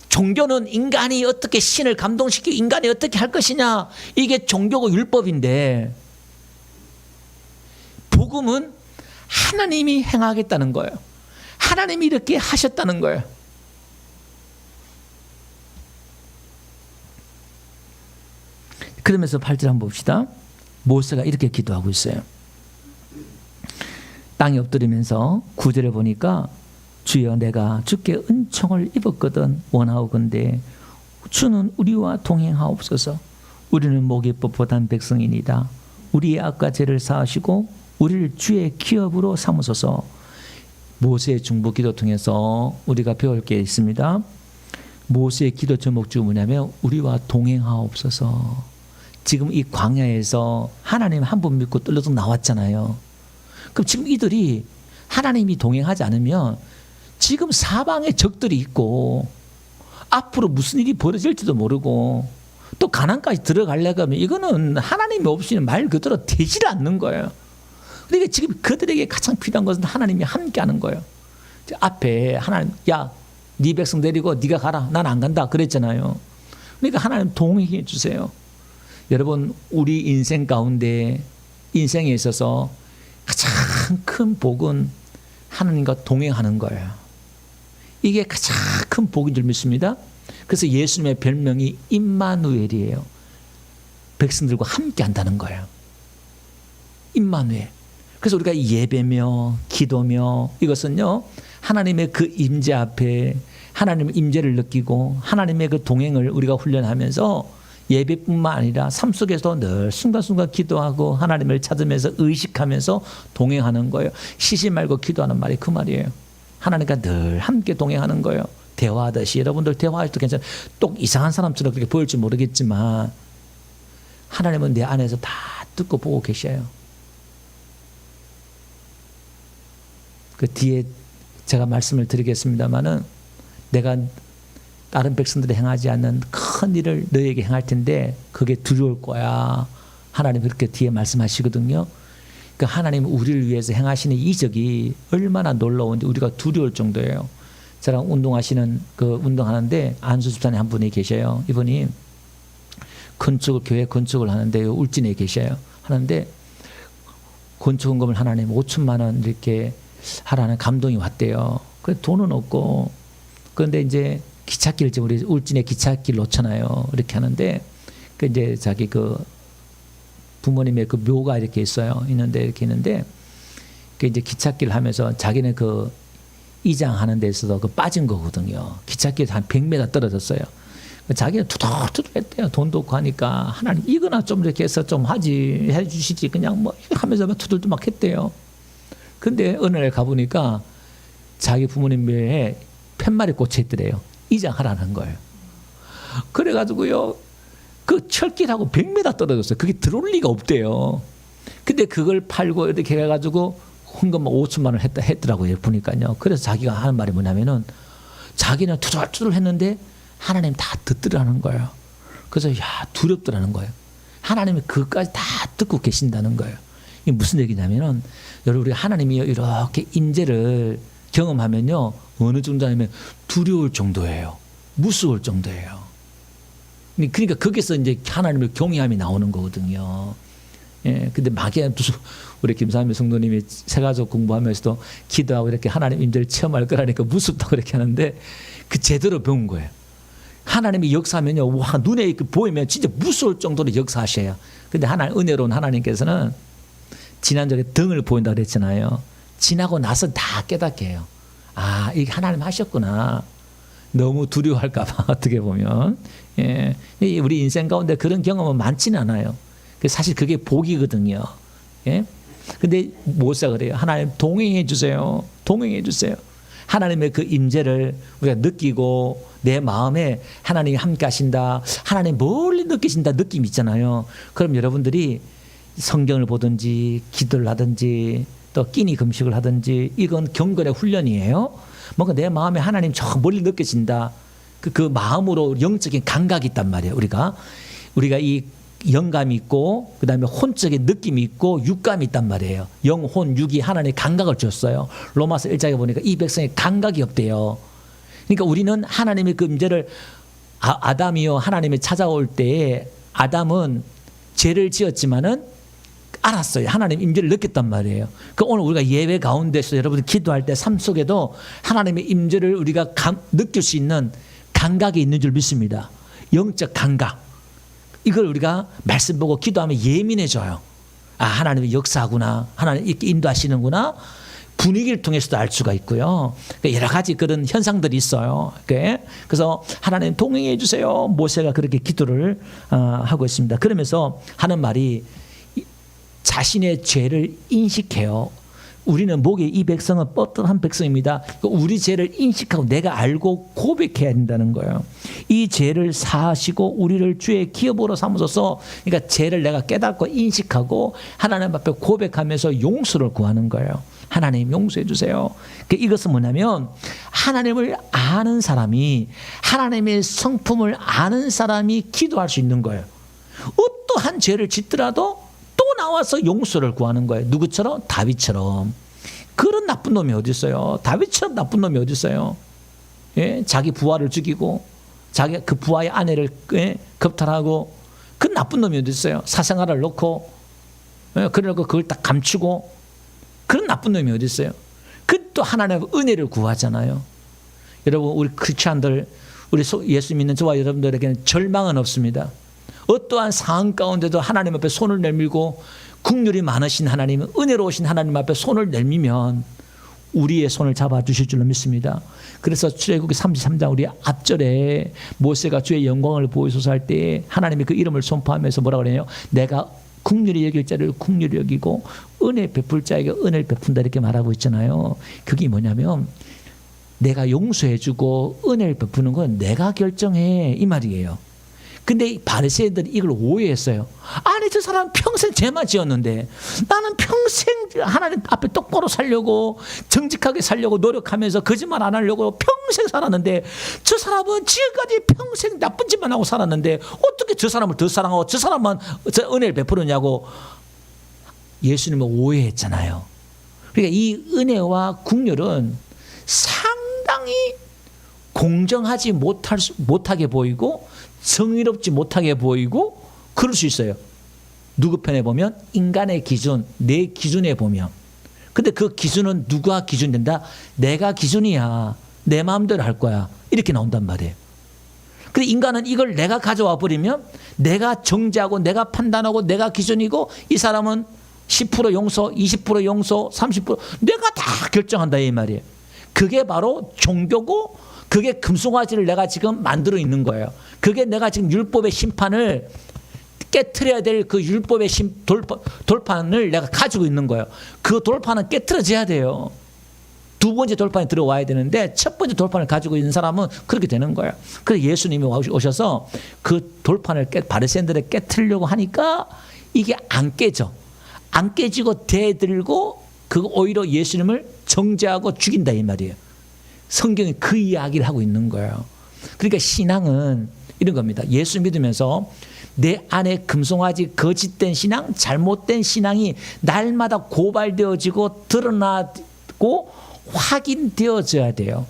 종교는 인간이 어떻게 신을 감동시키고 인간이 어떻게 할 것이냐, 이게 종교고 율법인데, 복음은 하나님이 행하겠다는 거예요. 하나님이 이렇게 하셨다는 거예요. 그러면서 8절 한번 봅시다. 모세가 이렇게 기도하고 있어요. 땅에 엎드리면서 9절에 보니까, 주여 내가 주께 은총을 입었거든 원하오건대 주는 우리와 동행하옵소서. 우리는 목이 뻣뻣한 백성이니다. 우리의 악과 죄를 사하시고 우리를 주의 기업으로 삼으소서. 모세의 중보 기도 통해서 우리가 배울 게 있습니다. 모세의 기도 제목이 뭐냐면, 우리와 동행하옵소서. 지금 이 광야에서 하나님 한 분 믿고 떨려서 나왔잖아요. 그럼 지금 이들이 하나님이 동행하지 않으면 지금 사방에 적들이 있고, 앞으로 무슨 일이 벌어질지도 모르고, 또 가나안까지 들어가려고 하면 이거는 하나님이 없이는 말 그대로 되질 않는 거예요. 그러니까 지금 그들에게 가장 필요한 것은 하나님이 함께하는 거예요. 앞에 하나님, 야, 네 백성 데리고 네가 가라, 난 안 간다 그랬잖아요. 그러니까 하나님 동행해 주세요. 여러분, 우리 인생 가운데, 인생에 있어서 가장 큰 복은 하나님과 동행하는 거예요. 이게 가장 큰 복인 줄 믿습니다. 그래서 예수님의 별명이 임마누엘이에요. 백성들과 함께 한다는 거예요. 임마누엘. 그래서 우리가 예배며 기도며, 이것은요, 하나님의 그 임재 앞에 하나님의 임재를 느끼고 하나님의 그 동행을 우리가 훈련하면서, 예배뿐만 아니라 삶 속에서 늘 순간순간 기도하고 하나님을 찾으면서 의식하면서 동행하는 거예요. 쉬지 말고 기도하는 말이 그 말이에요. 하나님과 늘 함께 동행하는 거예요. 대화하듯이. 여러분들 대화할 때 괜찮아요. 또 이상한 사람처럼 그렇게 보일지 모르겠지만 하나님은 내 안에서 다 듣고 보고 계셔요. 그 뒤에 제가 말씀을 드리겠습니다마는 내가 다른 백성들이 행하지 않는 큰 일을 너에게 행할 텐데 그게 두려울 거야. 하나님 그렇게 뒤에 말씀하시거든요. 그 하나님 우리를 위해서 행하시는 이적이 얼마나 놀라운지 우리가 두려울 정도예요. 저랑 운동하시는 운동하는데 안수 집사님 한 분이 계셔요. 이분이 교회 건축을 하는데 울진에 계셔요. 하는데 건축원금을 하나님 5천만 원 이렇게 하라는 감동이 왔대요. 그 돈은 없고 그런데 이제 기찻길 우리 울진에 기찻길 놓잖아요. 이렇게 하는데 그 이제 자기 부모님의 묘가 이렇게 있는데 이렇게 있는데 그 이제 기찻길 하면서 자기는 이장하는 데서도 빠진 거거든요. 기찻길 한 100m 떨어졌어요. 자기는 투덜투덜 했대요. 돈도 없고 하니까 하나님 이거나 좀 이렇게 해서 좀 해주시지 그냥 뭐 하면서 투덜투덜 막 했대요. 근데 어느 날 가보니까 자기 부모님 묘에 팻말이 꽂혀 있더래요. 이장하라는 거예요. 그래가지고요. 그 철길하고 100m 떨어졌어요. 그게 들어올 리가 없대요. 근데 그걸 팔고 이렇게 해가지고 헌금 5천만 원 했더라고요. 보니까요. 그래서 자기가 하는 말이 뭐냐면은 자기는 투덜투덜 했는데 하나님 다 듣더라는 거예요. 그래서 두렵더라는 거예요. 하나님이 그것까지 다 듣고 계신다는 거예요. 이게 무슨 얘기냐면은 여러분 우리 하나님이 이렇게 임재를 경험하면요. 어느 정도냐면 두려울 정도예요. 무서울 정도예요. 그러니까 거기서 이제 하나님의 경외함이 나오는 거거든요. 예, 근데 막연 우리 김삼일 성도님이 새가족 공부하면서도 기도하고 이렇게 하나님 임재를 체험할 거라니까 무섭다고 그렇게 하는데 그 제대로 배운 거예요. 하나님이 역사하면요, 와, 눈에 보이면 진짜 무서울 정도로 역사하셔요. 근데 은혜로운 하나님께서는 지난주에 등을 보인다고 그랬잖아요. 지나고 나서 다 깨닫게 해요. 아, 이게 하나님 하셨구나. 너무 두려워할까봐 어떻게 보면. 예, 우리 인생 가운데 그런 경험은 많지는 않아요. 사실 그게 복이거든요. 예? 근데 모세가 그래요. 하나님 동행해 주세요. 동행해 주세요. 하나님의 그 임재를 우리가 느끼고 내 마음에 하나님이 함께 하신다. 하나님 멀리 느끼신다 느낌 있잖아요. 그럼 여러분들이 성경을 보든지 기도를 하든지 또 끼니 금식을 하든지 이건 경건의 훈련이에요. 뭔가 내 마음에 하나님 저 멀리 느껴진다. 그 마음으로 영적인 감각이 있단 말이에요. 우리가 이 영감이 있고 그다음에 혼적인 느낌이 있고 육감이 있단 말이에요. 영, 혼, 육이 하나님의 감각을 줬어요. 로마서 1장에 보니까 이 백성의 감각이 없대요. 그러니까 우리는 하나님의 그 임재를 아담이요 하나님이 찾아올 때에 아담은 죄를 지었지만은 알았어요. 하나님 임재를 느꼈단 말이에요. 그 오늘 우리가 예배 가운데서 여러분들 기도할 때 삶 속에도 하나님의 임재를 우리가 느낄 수 있는 감각이 있는 줄 믿습니다. 영적 감각. 이걸 우리가 말씀 보고 기도하면 예민해져요. 아, 하나님이 역사하구나. 하나님 이렇게 인도하시는구나. 분위기를 통해서도 알 수가 있고요. 여러 가지 그런 현상들이 있어요. 그래서 하나님 동행해 주세요. 모세가 그렇게 기도를 하고 있습니다. 그러면서 하는 말이 자신의 죄를 인식해요. 우리는 목에 이 백성은 뻣뻣한 백성입니다. 우리 죄를 인식하고 내가 알고 고백해야 된다는 거예요. 이 죄를 사하시고 우리를 주의 기업으로 삼으소서. 그러니까 죄를 내가 깨닫고 인식하고 하나님 앞에 고백하면서 용서를 구하는 거예요. 하나님 용서해 주세요. 이것은 뭐냐면 하나님을 아는 사람이 하나님의 성품을 아는 사람이 기도할 수 있는 거예요. 어떠한 죄를 짓더라도 또 나와서 용서를 구하는 거예요. 누구처럼? 다윗처럼. 그런 나쁜 놈이 어디 있어요? 다윗처럼 나쁜 놈이 어디 있어요? 예? 자기 부하를 죽이고 자기 그 부하의 아내를 겁탈하고 그 나쁜 놈이 어디 있어요? 사생활을 놓고 그러고 그걸 딱 감추고 그런 나쁜 놈이 어디 있어요? 그 또 하나님의 은혜를 구하잖아요. 여러분 우리 크리스찬들 우리 예수 믿는 저와 여러분들에게는 절망은 없습니다. 어떠한 상황 가운데도 하나님 앞에 손을 내밀고 긍휼이 많으신 하나님, 은혜로우신 하나님 앞에 손을 내밀면 우리의 손을 잡아주실 줄로 믿습니다. 그래서 출애굽기 33장 우리 앞절에 모세가 주의 영광을 보이소서 할 때 하나님이 그 이름을 선포하면서 뭐라고 그러냐요? 내가 긍휼히 여길 자를 긍휼히 여기고 은혜 베풀 자에게 은혜를 베푼다 이렇게 말하고 있잖아요. 그게 뭐냐면 내가 용서해주고 은혜를 베푸는 건 내가 결정해 이 말이에요. 근데 이 바리새인들이 이걸 오해했어요. 아니 저 사람 평생 죄만 지었는데 나는 평생 하나님 앞에 똑바로 살려고 정직하게 살려고 노력하면서 거짓말 안 하려고 평생 살았는데 저 사람은 지금까지 평생 나쁜 짓만 하고 살았는데 어떻게 저 사람을 더 사랑하고 저 사람만 저 은혜를 베푸느냐고 예수님을 오해했잖아요. 그러니까 이 은혜와 긍휼은 상당히 공정하지 못하게 보이고 정의롭지 못하게 보이고 그럴 수 있어요. 누구 편에 보면 인간의 기준, 내 기준에 보면. 근데 그 기준은 누가 기준 된다? 내가 기준이야. 내 마음대로 할 거야. 이렇게 나온단 말이에요. 근데 인간은 이걸 내가 가져와 버리면 내가 정죄하고 내가 판단하고 내가 기준이고 이 사람은 10% 용서, 20% 용서, 30% 내가 다 결정한다 이 말이에요. 그게 바로 종교고 그게 금송아지를 내가 지금 만들어 있는 거예요. 그게 내가 지금 율법의 심판을 깨트려야 될 그 율법의 돌판을 내가 가지고 있는 거예요. 그 돌판은 깨트려져야 돼요. 두 번째 돌판에 들어와야 되는데 첫 번째 돌판을 가지고 있는 사람은 그렇게 되는 거예요. 그래서 예수님이 오셔서 그 돌판을 바리새인들을 깨트리려고 하니까 이게 안 깨져. 안 깨지고 대들고 그 오히려 예수님을 정죄하고 죽인다 이 말이에요. 성경이 그 이야기를 하고 있는 거예요. 그러니까 신앙은 이런 겁니다. 예수 믿으면서 내 안에 금송아지 거짓된 신앙, 잘못된 신앙이 날마다 고발되어지고 드러나고 확인되어져야 돼요.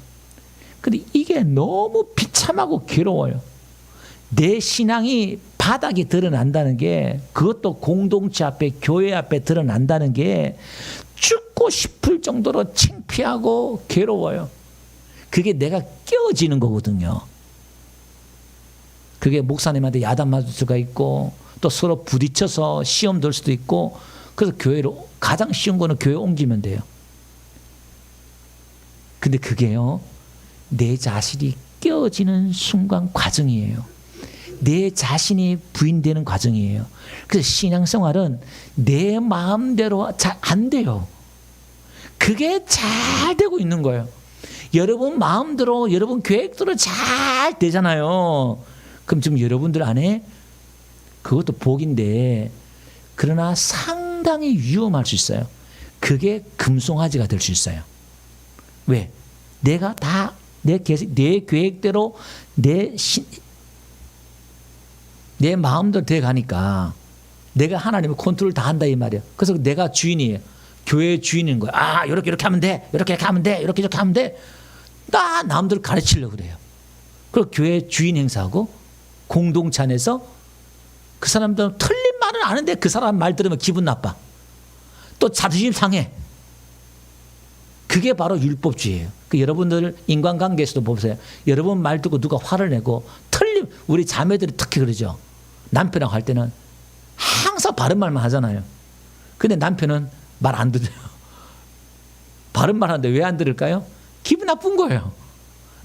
근데 이게 너무 비참하고 괴로워요. 내 신앙이 바닥이 드러난다는 게 그것도 공동체 앞에 교회 앞에 드러난다는 게 죽고 싶을 정도로 창피하고 괴로워요. 그게 내가 깨어지는 거거든요. 그게 목사님한테 야단 맞을 수가 있고 또 서로 부딪혀서 시험 들 수도 있고 그래서 교회로 가장 쉬운 거는 교회 옮기면 돼요. 근데 그게요 내 자신이 깨어지는 순간 과정이에요. 내 자신이 부인되는 과정이에요. 그래서 신앙생활은 내 마음대로 잘 안 돼요. 그게 잘 되고 있는 거예요. 여러분 마음대로 여러분 계획대로 잘 되잖아요. 그럼 지금 여러분들 안에 그것도 복인데 그러나 상당히 위험할 수 있어요. 그게 금송아지가 될 수 있어요. 왜? 내가 다 내 계획대로 내 마음대로 돼가니까 내가 하나님의 컨트롤 다 한다 이 말이야. 그래서 내가 주인이에요. 교회 주인인 거야. 아 이렇게 하면 돼. 이렇게 하면 돼. 이렇게 하면 돼. 나 남들 가르치려고 그래요. 그리고 교회 주인 행사하고 공동체 안에서 그 사람들은 틀린 말은 아는데 그 사람 말 들으면 기분 나빠. 또 자존심 상해. 그게 바로 율법주의예요. 그 여러분들 인간관계에서도 보세요. 여러분 말 듣고 누가 화를 내고 우리 자매들이 특히 그러죠. 남편하고 할 때는 항상 바른 말만 하잖아요. 근데 남편은 말 안 들어요. 바른 말 하는데 왜 안 들을까요? 기분 나쁜 거예요.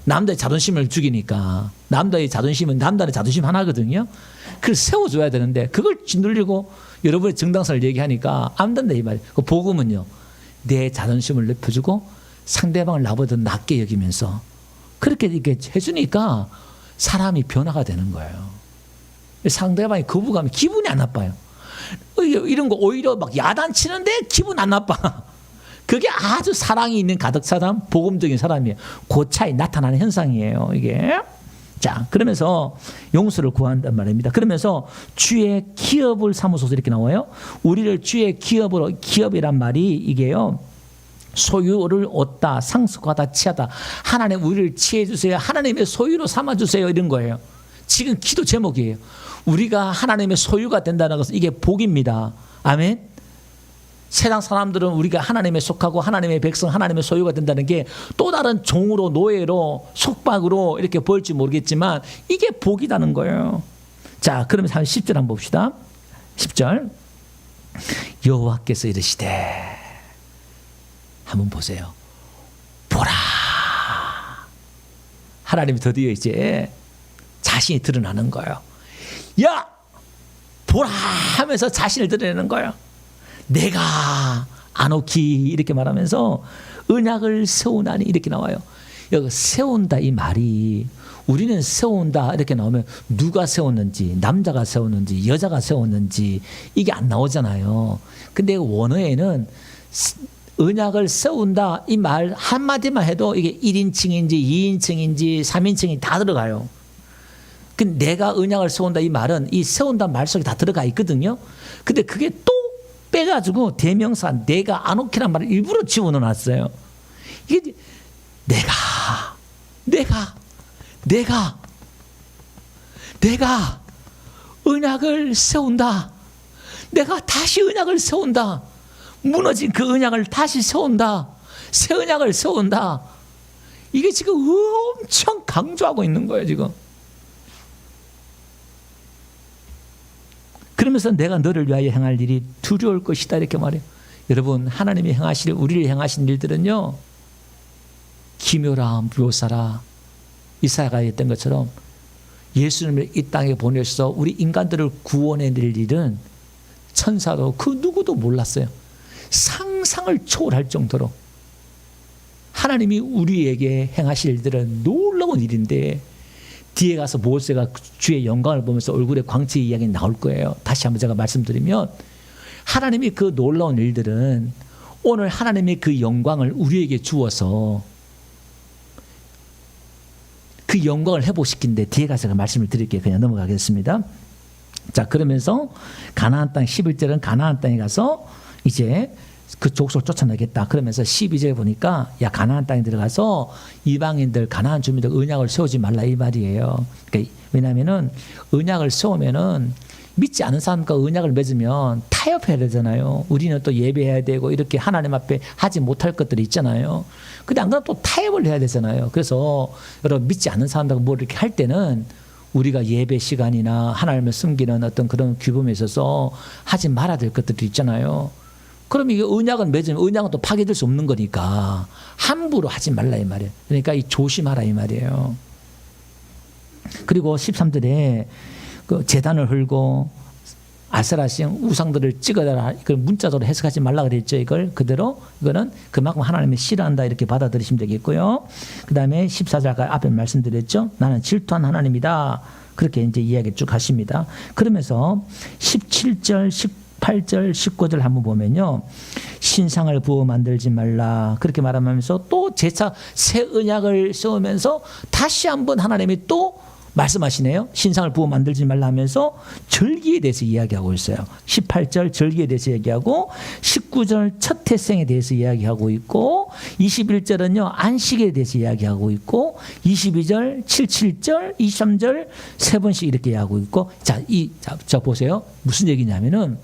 남자의 자존심을 죽이니까. 남자의 자존심은 남자의 자존심 하나거든요. 그걸 세워줘야 되는데 그걸 짓눌리고 여러분의 정당성을 얘기하니까 안 된다 이 말이에요. 그 복음은요. 내 자존심을 높여주고 상대방을 나보다 낮게 여기면서 그렇게 이렇게 해주니까 사람이 변화가 되는 거예요. 상대방이 거부감이 기분이 안 나빠요. 이런 거 오히려 막 야단치는데 기분 안 나빠. 그게 아주 사랑이 있는 가득 찬 사람, 복음적인 사람이에요. 그 차이 나타나는 현상이에요. 이게. 자, 그러면서 용서를 구한단 말입니다. 그러면서 주의 기업을 삼으소서 이렇게 나와요. 우리를 주의 기업이란 말이 이게요. 소유를 얻다, 상속하다, 취하다. 하나님 우리를 취해 주세요. 하나님의 소유로 삼아 주세요. 이런 거예요. 지금 기도 제목이에요. 우리가 하나님의 소유가 된다는 것은 이게 복입니다. 아멘. 세상 사람들은 우리가 하나님에 속하고 하나님의 백성, 하나님의 소유가 된다는 게 또 다른 종으로 노예로 속박으로 이렇게 보일지 모르겠지만 이게 복이라는 거예요. 자, 그러면 10절 한번 봅시다. 10절. 여호와께서 이르시되 한번 보세요. 보라. 하나님이 드디어 이제 자신이 드러나는 거예요. 야! 보라! 하면서 자신을 드러내는 거예요. 내가 안오키 이렇게 말하면서 언약을 세우나니 이렇게 나와요. 여기 세운다 이 말이 우리는 세운다 이렇게 나오면 누가 세웠는지, 남자가 세웠는지, 여자가 세웠는지 이게 안 나오잖아요. 근데 원어에는 언약을 세운다 이 말 한마디만 해도 이게 1인칭인지 2인칭인지 3인칭이 다 들어가요. 근데 내가 언약을 세운다 이 말은 이 세운다 말 속에 다 들어가 있거든요. 근데 그게 또 빼가지고 대명사 내가 아노키란 말을 일부러 집어넣어놨어요. 이게 내가 언약을 세운다. 내가 다시 언약을 세운다. 무너진 그 언약을 다시 세운다. 새 언약을 세운다. 이게 지금 엄청 강조하고 있는 거예요, 지금. 그러면서 내가 너를 위하여 행할 일이 두려울 것이다 이렇게 말해요. 여러분, 하나님이 행하실, 우리를 행하신 일들은요, 기묘라 묘사라 이사야가 했던 것처럼 예수님을 이 땅에 보내셔서 우리 인간들을 구원해낼 일은 천사도 그 누구도 몰랐어요. 상상을 초월할 정도로 하나님이 우리에게 행하실 일들은 놀라운 일인데, 뒤에 가서 모세가 주의 영광을 보면서 얼굴에 광채의 이야기 나올 거예요. 다시 한번 제가 말씀드리면, 하나님이 그 놀라운 일들은 오늘 하나님이 그 영광을 우리에게 주어서 그 영광을 회복시킨데, 뒤에 가서 제가 말씀을 드릴게요. 그냥 넘어가겠습니다. 자, 그러면서 가나안 땅 11절은 가나안 땅에 가서 이제 그 족속을 쫓아내겠다. 그러면서 12절에 보니까 야, 가나안 땅에 들어가서 이방인들, 가나안 주민들 언약을 세우지 말라 이 말이에요. 그러니까 왜냐하면은 언약을 세우면은 믿지 않은 사람과 언약을 맺으면 타협해야 되잖아요. 우리는 또 예배해야 되고 이렇게 하나님 앞에 하지 못할 것들이 있잖아요. 근데 안 그러면 또 타협을 해야 되잖아요. 그래서 여러분, 믿지 않는 사람들과 뭐 이렇게 할 때는 우리가 예배 시간이나 하나님을 섬기는 어떤 그런 규범에 있어서 하지 말아야 될 것들이 있잖아요. 그럼 이게 언약은 맺으면 언약은 또 파괴될 수 없는 거니까 함부로 하지 말라 이 말이에요. 그러니까 이 조심하라 이 말이에요. 그리고 13절에 그 제단을 헐고 아세라신 우상들을 찍어라, 이걸 문자적으로 해석하지 말라 그랬죠. 이걸 그대로, 이거는 그만큼 하나님이 싫어한다 이렇게 받아들이시면 되겠고요. 그 다음에 14절 아까 앞에 말씀드렸죠. 나는 질투한 하나님이다. 그렇게 이제 이야기 쭉 하십니다. 그러면서 17절, 18절, 19절 한번 보면요, 신상을 부어 만들지 말라 그렇게 말하면서 또 재차 새 언약을 세우면서 다시 한번 하나님이 또 말씀하시네요. 신상을 부어 만들지 말라 하면서 절기에 대해서 이야기하고 있어요. 18절 절기에 대해서 이야기하고, 19절 첫 태생에 대해서 이야기하고 있고, 21절은요 안식에 대해서 이야기하고 있고, 22절, 77절, 23절 세 번씩 이렇게 이야기하고 있고. 자 보세요. 무슨 얘기냐면은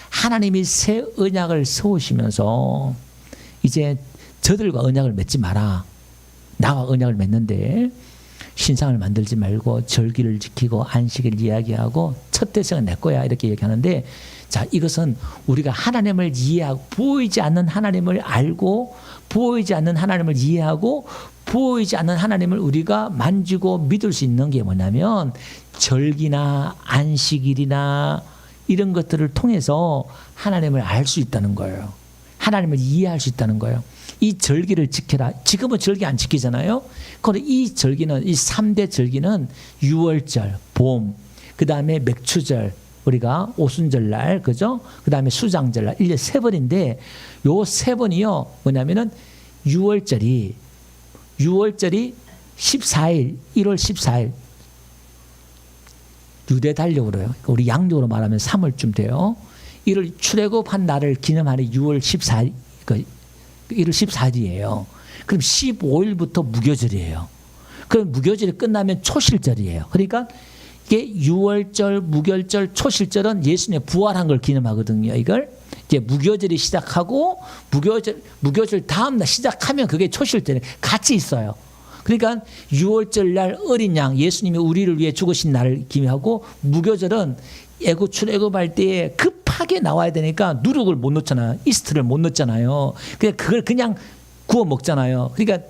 하나님이 새 언약을 세우시면서 이제 저들과 언약을 맺지 마라. 나와 언약을 맺는데 신상을 만들지 말고 절기를 지키고 안식을 이야기하고 첫 대성은 내 거야 이렇게 얘기하는데, 자, 이것은 우리가 하나님을 이해하고 보이지 않는 하나님을 알고 보이지 않는 하나님을 이해하고 보이지 않는 하나님을 우리가 만지고 믿을 수 있는 게 뭐냐면 절기나 안식일이나 이런 것들을 통해서 하나님을 알 수 있다는 거예요. 하나님을 이해할 수 있다는 거예요. 이 절기를 지켜라. 지금은 절기 안 지키잖아요. 그런데 이 절기는, 이 3대 절기는 유월절, 봄, 그 다음에 맥추절, 우리가 오순절날, 그죠? 그 다음에 수장절날, 1년 3번인데, 요 3번이요, 뭐냐면은 유월절이 14일, 1월 14일, 유대 달력으로요. 우리 양력으로 말하면 3월쯤 돼요. 이를 출애굽한 날을 기념하는 6월 14일, 1월 14일이에요. 그럼 15일부터 무교절이에요. 그럼 무교절이 끝나면 초실절이에요. 그러니까 이게 6월절, 무교절, 초실절은 예수님의 부활한 걸 기념하거든요. 이걸 이제 무교절이 시작하고 무교절 다음 날 시작하면 그게 초실절이 같이 있어요. 그러니까 6월절 날 어린 양 예수님이 우리를 위해 죽으신 날을 기념하고, 무교절은 애굽 출애굽할 때에 급하게 나와야 되니까 누룩을 못 넣잖아요. 이스트를 못 넣잖아요. 그걸 그냥 구워 먹잖아요. 그러니까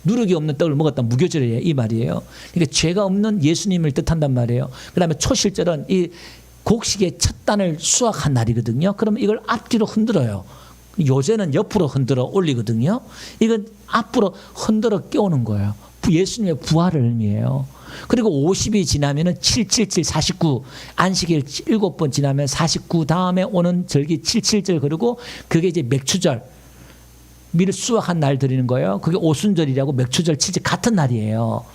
누룩이 없는 떡을 먹었다 무교절이에요. 이 말이에요. 그러니까 죄가 없는 예수님을 뜻한단 말이에요. 그다음에 초실절은 이 곡식의 첫 단을 수확한 날이거든요. 그러면 이걸 앞뒤로 흔들어요. 요새는 옆으로 흔들어 올리거든요. 이건 앞으로 흔들어 깨우는 거예요. 예수님의 부활을 의미해요. 그리고 50이 지나면은 777 49 안식일 7번 지나면 49 다음에 오는 절기 77절 그리고 그게 이제 맥추절 밀 수확한 날 드리는 거예요. 그게 오순절이라고 맥추절 7절 같은 날이에요.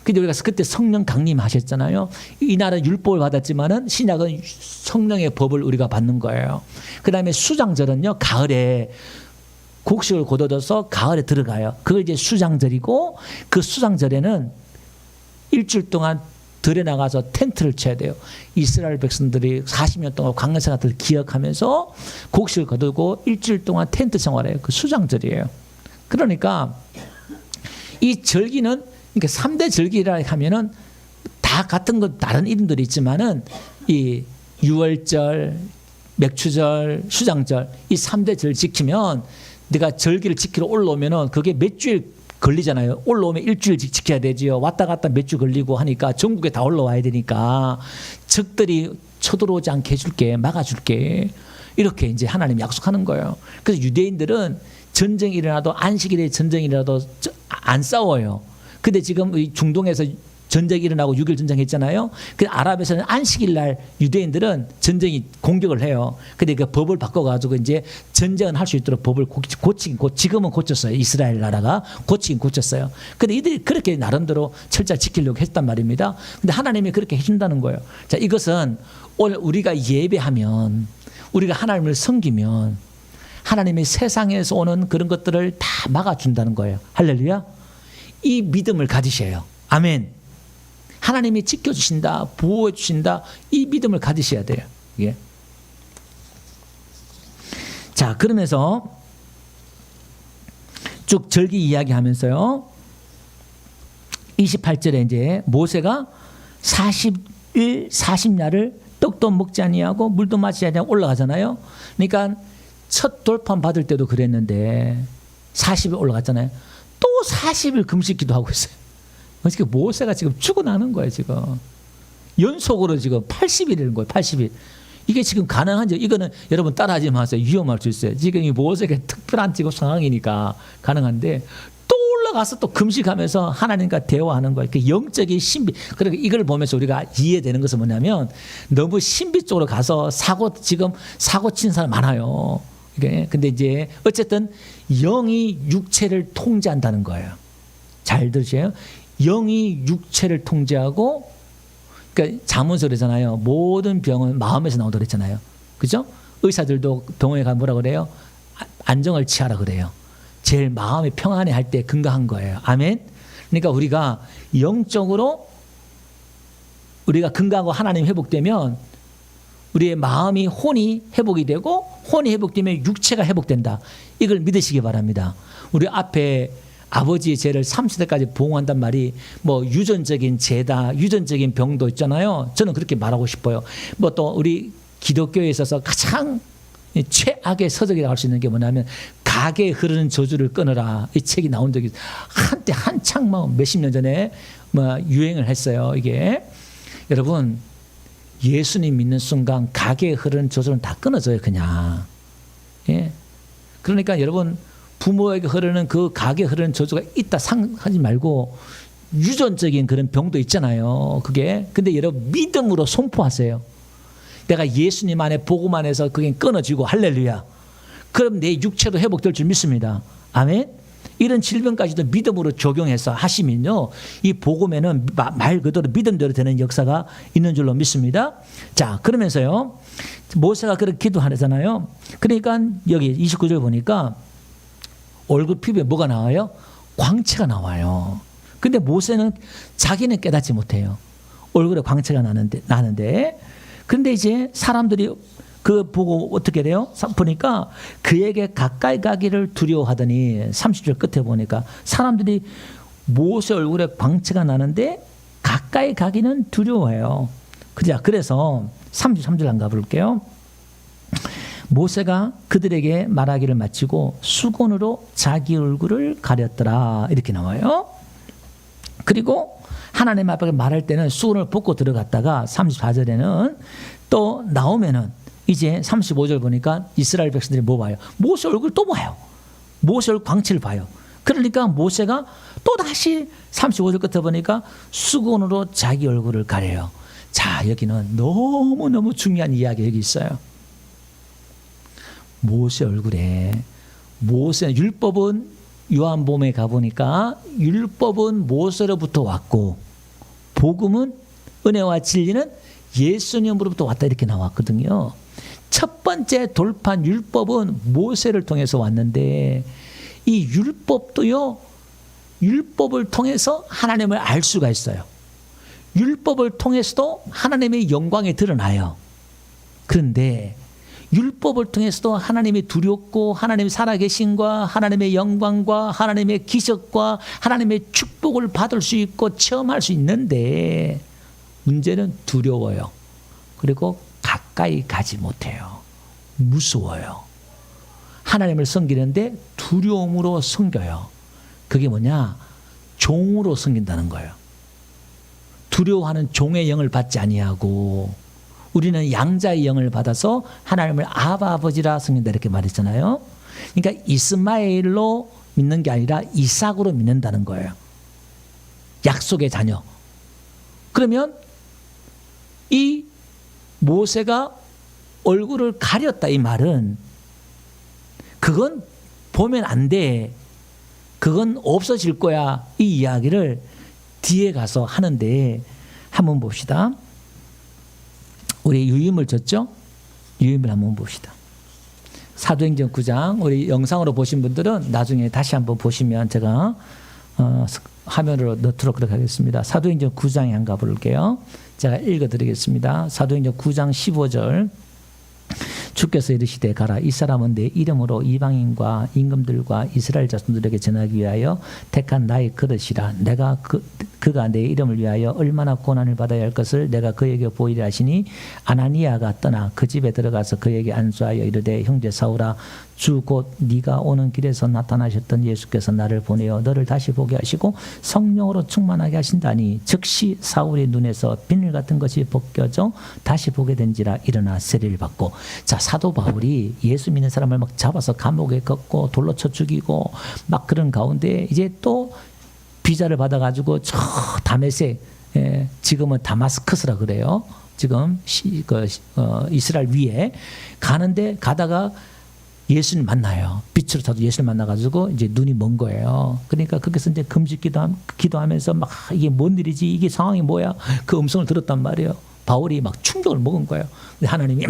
근데 우리가 그때 성령 강림하셨잖아요. 이 날은 율법을 받았지만은 신약은 성령의 법을 우리가 받는 거예요. 그다음에 수장절은요 가을에 곡식을 거둬서 가을에 들어가요. 그걸 이제 수장절이고 그 수장절에는 일주일 동안 들에 나가서 텐트를 쳐야 돼요. 이스라엘 백성들이 40년 동안 광야 생활을 기억하면서 곡식을 거두고 일주일 동안 텐트 생활해요. 그 수장절이에요. 그러니까 이 절기는 그러니까 3대 절기라 하면은 다 같은 것 다른 이름들이 있지만은 이 유월절, 맥추절, 수장절 이 3대 절 지키면 내가 절기를 지키러 올라오면은 그게 몇 주일 걸리잖아요. 올라오면 일주일 지켜야 되지요. 왔다 갔다 몇 주 걸리고 하니까 전국에 다 올라와야 되니까 적들이 쳐들어오지 않게 해줄게, 막아줄게. 이렇게 이제 하나님이 약속하는 거예요. 그래서 유대인들은 전쟁이 일어나도 안식일에 전쟁이 일어나도 안 싸워요. 근데 지금 이 중동에서 전쟁이 일어나고 6.1 전쟁했잖아요. 그 아랍에서는 안식일 날 유대인들은 전쟁이 공격을 해요. 근데 그 법을 바꿔가지고 이제 전쟁은 할 수 있도록 법을 지금은 고쳤어요. 이스라엘 나라가 고치긴 고쳤어요. 근데 이들이 그렇게 나름대로 철저히 지키려고 했단 말입니다. 근데 하나님이 그렇게 해준다는 거예요. 자, 이것은 오늘 우리가 예배하면 우리가 하나님을 섬기면 하나님이 세상에서 오는 그런 것들을 다 막아준다는 거예요. 할렐루야. 이 믿음을 가지셔요. 아멘. 하나님이 지켜주신다, 보호해주신다, 이 믿음을 가지셔야 돼요. 예. 자, 그러면서 쭉 절기 이야기하면서요. 28절에 이제 모세가 40일, 40야를 떡도 먹지 아니하고 물도 마시지 아니하고 올라가잖아요. 그러니까 첫 돌판 받을 때도 그랬는데 40일 올라갔잖아요. 또 40일 금식 기도하고 있어요. 지금 모세가 지금 죽어나는 거예요. 지금 연속으로 지금 80일이라는 거예요. 80일. 이게 지금 가능한지 이거는 여러분 따라하지 마세요. 위험할 수 있어요. 지금 이 모세가 특별한 지금 상황이니까 가능한데 또 올라가서 또 금식하면서 하나님과 대화하는 거예요. 그 영적인 신비. 그러니까 이걸 보면서 우리가 이해되는 것은 뭐냐면 너무 신비 쪽으로 가서 사고 친 사람 많아요. 근데 이제 어쨌든 영이 육체를 통제한다는 거예요. 잘 들으세요. 영이 육체를 통제하고, 그러니까 잠언서 그러잖아요. 모든 병은 마음에서 나온다 그랬잖아요. 그죠? 의사들도 병원에 가면 뭐라 그래요? 안정을 취하라 그래요. 제일 마음이 평안해 할 때 건강한 거예요. 아멘. 그러니까 우리가 영적으로 우리가 건강하고 하나님 회복되면 우리의 마음이 혼이 회복이 되고 혼이 회복되면 육체가 회복된다. 이걸 믿으시기 바랍니다. 우리 앞에 아버지의 죄를 30세까지 보응한단 말이 뭐 유전적인 죄다, 유전적인 병도 있잖아요. 저는 그렇게 말하고 싶어요. 뭐 또 우리 기독교에 있어서 가장 최악의 서적이라고 할 수 있는 게 뭐냐면 가게에 흐르는 저주를 끊어라. 이 책이 나온 적이 한때 한창 뭐 몇십 년 전에 뭐 유행을 했어요. 이게 여러분 예수님 믿는 순간 가게에 흐르는 저주는 다 끊어져요. 그냥. 예. 그러니까 여러분 부모에게 흐르는 그 가게에 흐르는 저주가 있다 생각하지 말고 유전적인 그런 병도 있잖아요. 그게. 근데 여러분 믿음으로 선포하세요. 내가 예수님 안에 복음 안에서 그게 끊어지고 할렐루야. 그럼 내 육체도 회복될 줄 믿습니다. 아멘. 이런 질병까지도 믿음으로 적용해서 하시면요. 이 복음에는 말 그대로 믿음대로 되는 역사가 있는 줄로 믿습니다. 자, 그러면서요. 모세가 그렇게 기도하잖아요. 그러니까 여기 29절 보니까 얼굴 피부에 뭐가 나와요? 광채가 나와요. 근데 모세는 자기는 깨닫지 못해요. 얼굴에 광채가 나는데 근데 이제 사람들이 그 보고 어떻게 돼요? 보니까 그에게 가까이 가기를 두려워하더니 30절 끝에 보니까 사람들이 모세 얼굴에 광채가 나는데 가까이 가기는 두려워해요. 그래서 33절 안 가볼게요. 모세가 그들에게 말하기를 마치고 수건으로 자기 얼굴을 가렸더라. 이렇게 나와요. 그리고 하나님 앞에 말할 때는 수건을 벗고 들어갔다가 34절에는 또 나오면은 이제 35절 보니까 이스라엘 백성들이 뭐 봐요? 모세 얼굴 또 봐요. 모세 얼굴 광채를 봐요. 그러니까 모세가 또다시 35절 끝에 보니까 수건으로 자기 얼굴을 가려요. 자, 여기는 너무너무 중요한 이야기 여기 있어요. 모세 얼굴에, 모세 율법은 요한복음에 가보니까 율법은 모세로부터 왔고 복음은, 은혜와 진리는 예수님으로부터 왔다 이렇게 나왔거든요. 첫 번째 돌판 율법은 모세를 통해서 왔는데 이 율법도요, 율법을 통해서 하나님을 알 수가 있어요. 율법을 통해서도 하나님의 영광이 드러나요. 그런데 율법을 통해서도 하나님의 두렵고 하나님의 살아계심과 하나님의 영광과 하나님의 기적과 하나님의 축복을 받을 수 있고 체험할 수 있는데 문제는 두려워요. 그리고 가까이 가지 못해요. 무서워요. 하나님을 섬기는데 두려움으로 섬겨요. 그게 뭐냐? 종으로 섬긴다는 거예요. 두려워하는 종의 영을 받지 아니하고 우리는 양자의 영을 받아서 하나님을 아바 아버지라 섬긴다 이렇게 말했잖아요. 그러니까 이스마엘로 믿는 게 아니라 이삭으로 믿는다는 거예요. 약속의 자녀. 그러면 이 모세가 얼굴을 가렸다 이 말은 그건 보면 안 돼. 그건 없어질 거야. 이 이야기를 뒤에 가서 하는데 한번 봅시다. 우리 유임을 줬죠? 유임을 한번 봅시다. 사도행전 9장 우리 영상으로 보신 분들은 나중에 다시 한번 보시면 제가 화면으로 넣도록 그렇게 하겠습니다. 사도행전 9장에 한번 가볼게요. 제가 읽어드리겠습니다. 사도행전 9장 15절. 주께서 이르시되 가라. 이 사람은 내 이름으로 이방인과 임금들과 이스라엘 자손들에게 전하기 위하여 택한 나의 그릇이라. 내가 그가 내 이름을 위하여 얼마나 고난을 받아야 할 것을 내가 그에게 보이려 하시니 아나니아가 떠나 그 집에 들어가서 그에게 안수하여 이르되 형제 사울아 주 곧 네가 오는 길에서 나타나셨던 예수께서 나를 보내어 너를 다시 보게 하시고 성령으로 충만하게 하신다니 즉시 사울의 눈에서 비늘 같은 것이 벗겨져 다시 보게 된지라 일어나 세례를 받고. 자, 사도 바울이 예수 믿는 사람을 막 잡아서 감옥에 걷고 돌로 쳐 죽이고 막 그런 가운데 이제 또 비자를 받아가지고 저 다메섹, 지금은 다마스커스라 그래요. 지금 이스라엘 위에 가는데 가다가 예수를 만나요. 빛으로 타도 예수를 만나가지고 이제 눈이 먼 거예요. 그러니까 거기서 이제 금식 기도하면서 막 이게 뭔 일이지? 이게 상황이 뭐야? 그 음성을 들었단 말이에요. 바울이 막 충격을 먹은 거예요. 근데 하나님이